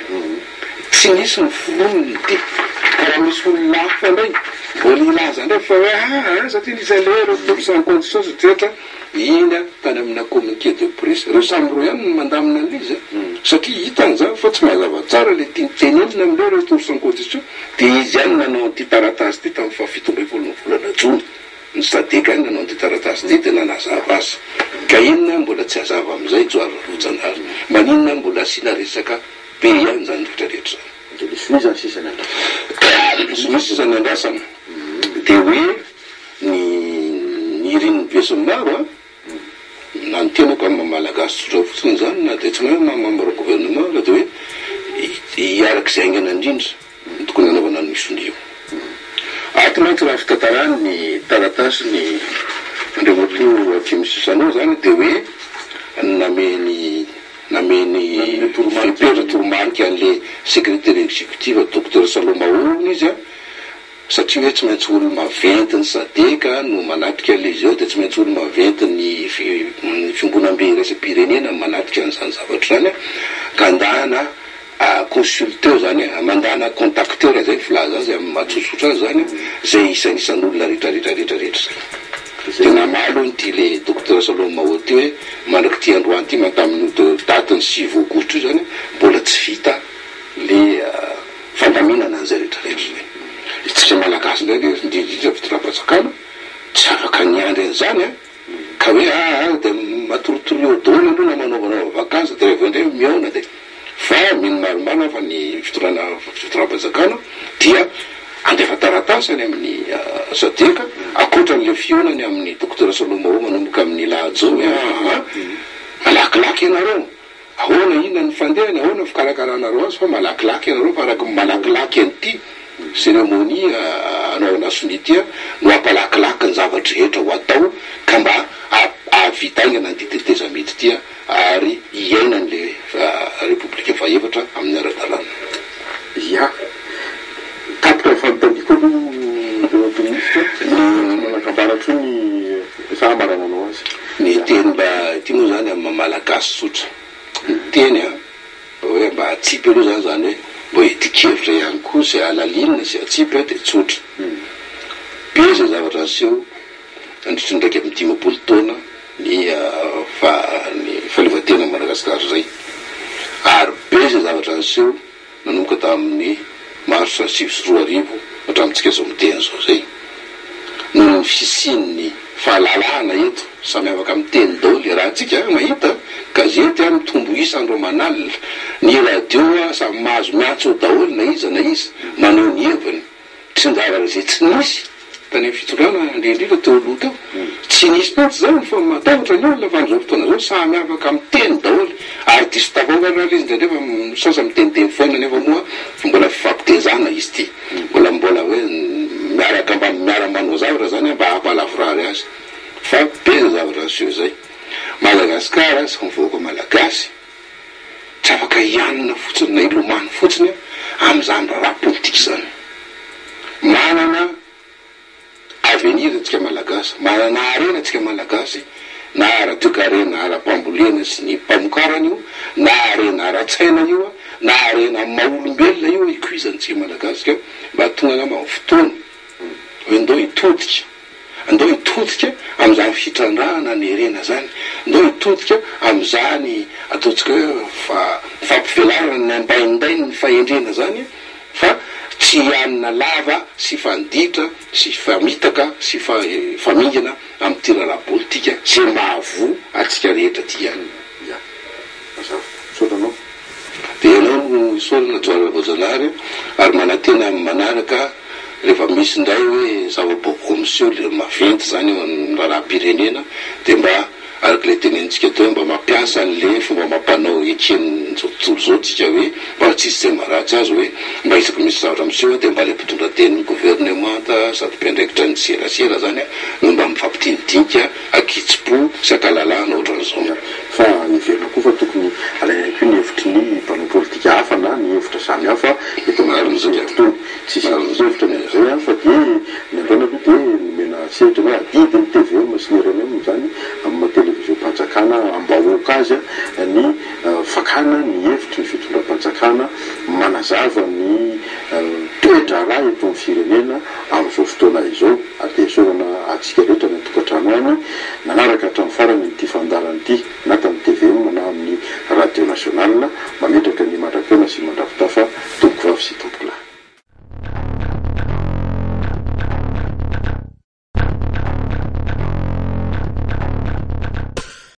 tsy nisy ny foroniny ty ka raha misy olona hafa ndray mbola ilaza ndray fa hoe satria nisy alero sans condition satria iny tany amina communiqué de presse reo samy ro ihany no mandamina an'izy satria hitan'izany fa tsy mazava tsara le tinytenenina amindreo retour sans condition dia izy ihany nanao an'ity taratasy ty tamin'ny fafito ambin'ny volana volana jona ny sadeka any nanao an'ity taratasy ty dia nanazava azy ka inona mbola tsy hazava amin'izay joary rojanary maninona mbola asiana resaka be ihany zany rehetrarehetra zany misy isany andrasana dia hoe ny irin'ny besony maro na ny tenako amin'ny malagasy tsotra fotsiny zany na dia tsy mahay mamambara gouvernement la dia hoe hiarak'izay aingana indrindra ny tokony anaovana ny misondry io aty mantsy raha fitantarany ny taratasy ny andriamato Akimisisano zany dia hoe nameny fipetra toromarika an'le secrétaire exécutif docteur Saloma Oulny izy satria hoe tsy maintsy olo maventy ny sadeka no manatrika an'izy eo dia tsy maintsy olo maventy ny fimbonam-be iraisam-pirenena manatrika an'izany zavatra zany ka andana consulteur zany mandana contacteur zay filaza azy amin'ny matsotsotra zany zay isanisan'olona rehetrarehetra zay dia namalo nyty le docteur Saloma Oty hoe mandraky ty androany ty mantamin'ny datiny 6 août io zany mbola tsy vita le fandaminana an'izay rehetrarehetra zay itsika malagasy ndray indrindrindra fitorapasakana tsy afaka niandry an'izany ka hoe dia matoritory eo daholo aloha na manaovanao vakansa dia rehefa indray miaona dia fa mino maromana fa ny fitorapasakana dia andefa taratasy any amin'ny sadeka akoatra n'le fionany amin'ny docteur Saloma Oulny manomboka amin'ny lahajao hoe malakilaky ianareo ahoana inona ny fandehany ahoana fikarakarana azy fa malakilaky ianareo fa araky malakilaky an'ity cérémonie anaovana sonity no ampalakilaky ny zavatra rehetra ho atao ka mba ahavitaingana ny teteza mety ty ary iaina n'le république faefatra amin'ny ara-dalàna
ya tapitra fanontandiko aloha opiniste manakabaratro ny fahambarananao azy
ny teny mba ty moa zany amin'ny malagasy tsotra teny hoe mba atsipy aloha zany hoe mbo etikevitra ihany koa zay alalinina zay atsipy dia tsotra be zay zavatra aseho andritry ndraiky amin'ny 10 taona ny fahaleovatena Madagasikara zay ary be zay zavatra aseho nanomboka tamin'ny mars 2024 hatramintsika zao miteny zao zay noho ny fisin'ny fahalalahana eto samy afaka miteny daoly raha tsika mahita gazety mitombo isa andro manalina ny radio samy mahazo miantso daholy na iza maneho ny heviny tsy nzavara zay tsy nisy tany amin'ny fitondrana indrindra teo aloha teo tsy nisy paty zany fa matahotra ny olona fa am'izao fotoana zao samy afaka miteny daholy ary diso tavaovana izy nefa sasa miteniteny foana nefa moa mbola fifampitezana izy ty mbola hoe miaraka mba miara-manao zavatra zany mba hampalavorary azy fa be zavatra sio zay Madagasikara sy mivoaka malagasy tsy afaka ianona fotsiny na ilomano fotsiny am'izany raha politika zany manana avenir antsika malagasy manana arena antsika malagasy na ara-toekarena ara-pambolena sy ny mpamokarana io na arena ara-tsaina io na arena maha-olombelona io ikuizantsika malagasy ka mba tonga ngamba amin'ny fotoana hoe ndao hitodika am'izany fitrandrahana ny arena zany ndao hitodika am'izany ataotsika hoe fampivelarana ny ambaindainy ny fahendrena zany fa tsy anina lava sy fanditra sy famitaka sy famingana amin'ny tirara politika sy mahavo atsika rehetra ty any
sotanao
de ianao isorana joaravojanary ary manantena amin'ny manaraka rehefa misy ndray hoe zava-boako commission le maventy zany raha-pirenena de mba araky le tenentsika teo mba mampiasa an'le fomba mampanao ekeny tontolo zao tsika hoe mba tsisy zay maharatsy azy hoe mba isaky misy zavatra miseho de mba le mpitondra tenin'ny gouvernementa sady mpiandraikitra ny serasera zany no mba mifampitinidinika akitsy-po sy akalalana ohatran'izao
fa iverina koa fa tokony alaina koa ny hevitry ny mpanao politika hafa na ny hevitra samy hafa eto maharyzao tsisy hevitra n'zay fa de nandrona aloha de nomena sehitra hoe adidiny TV sy ny RNM zany amin'ny télévision panjakana ambahoaka azy ny fakana ny hevitry ny fitondram-panjakana manazava ny toetra raha eto amin'ny firenena amin'izao fotoana izao ade sorana atsika rehetra ny tokantrano any nanaraka hatramin'ny farany nyity fandarany ity na tamin'ny TVM na amin'ny radio nationale mametraka ny mandrakena sy mandrafitafa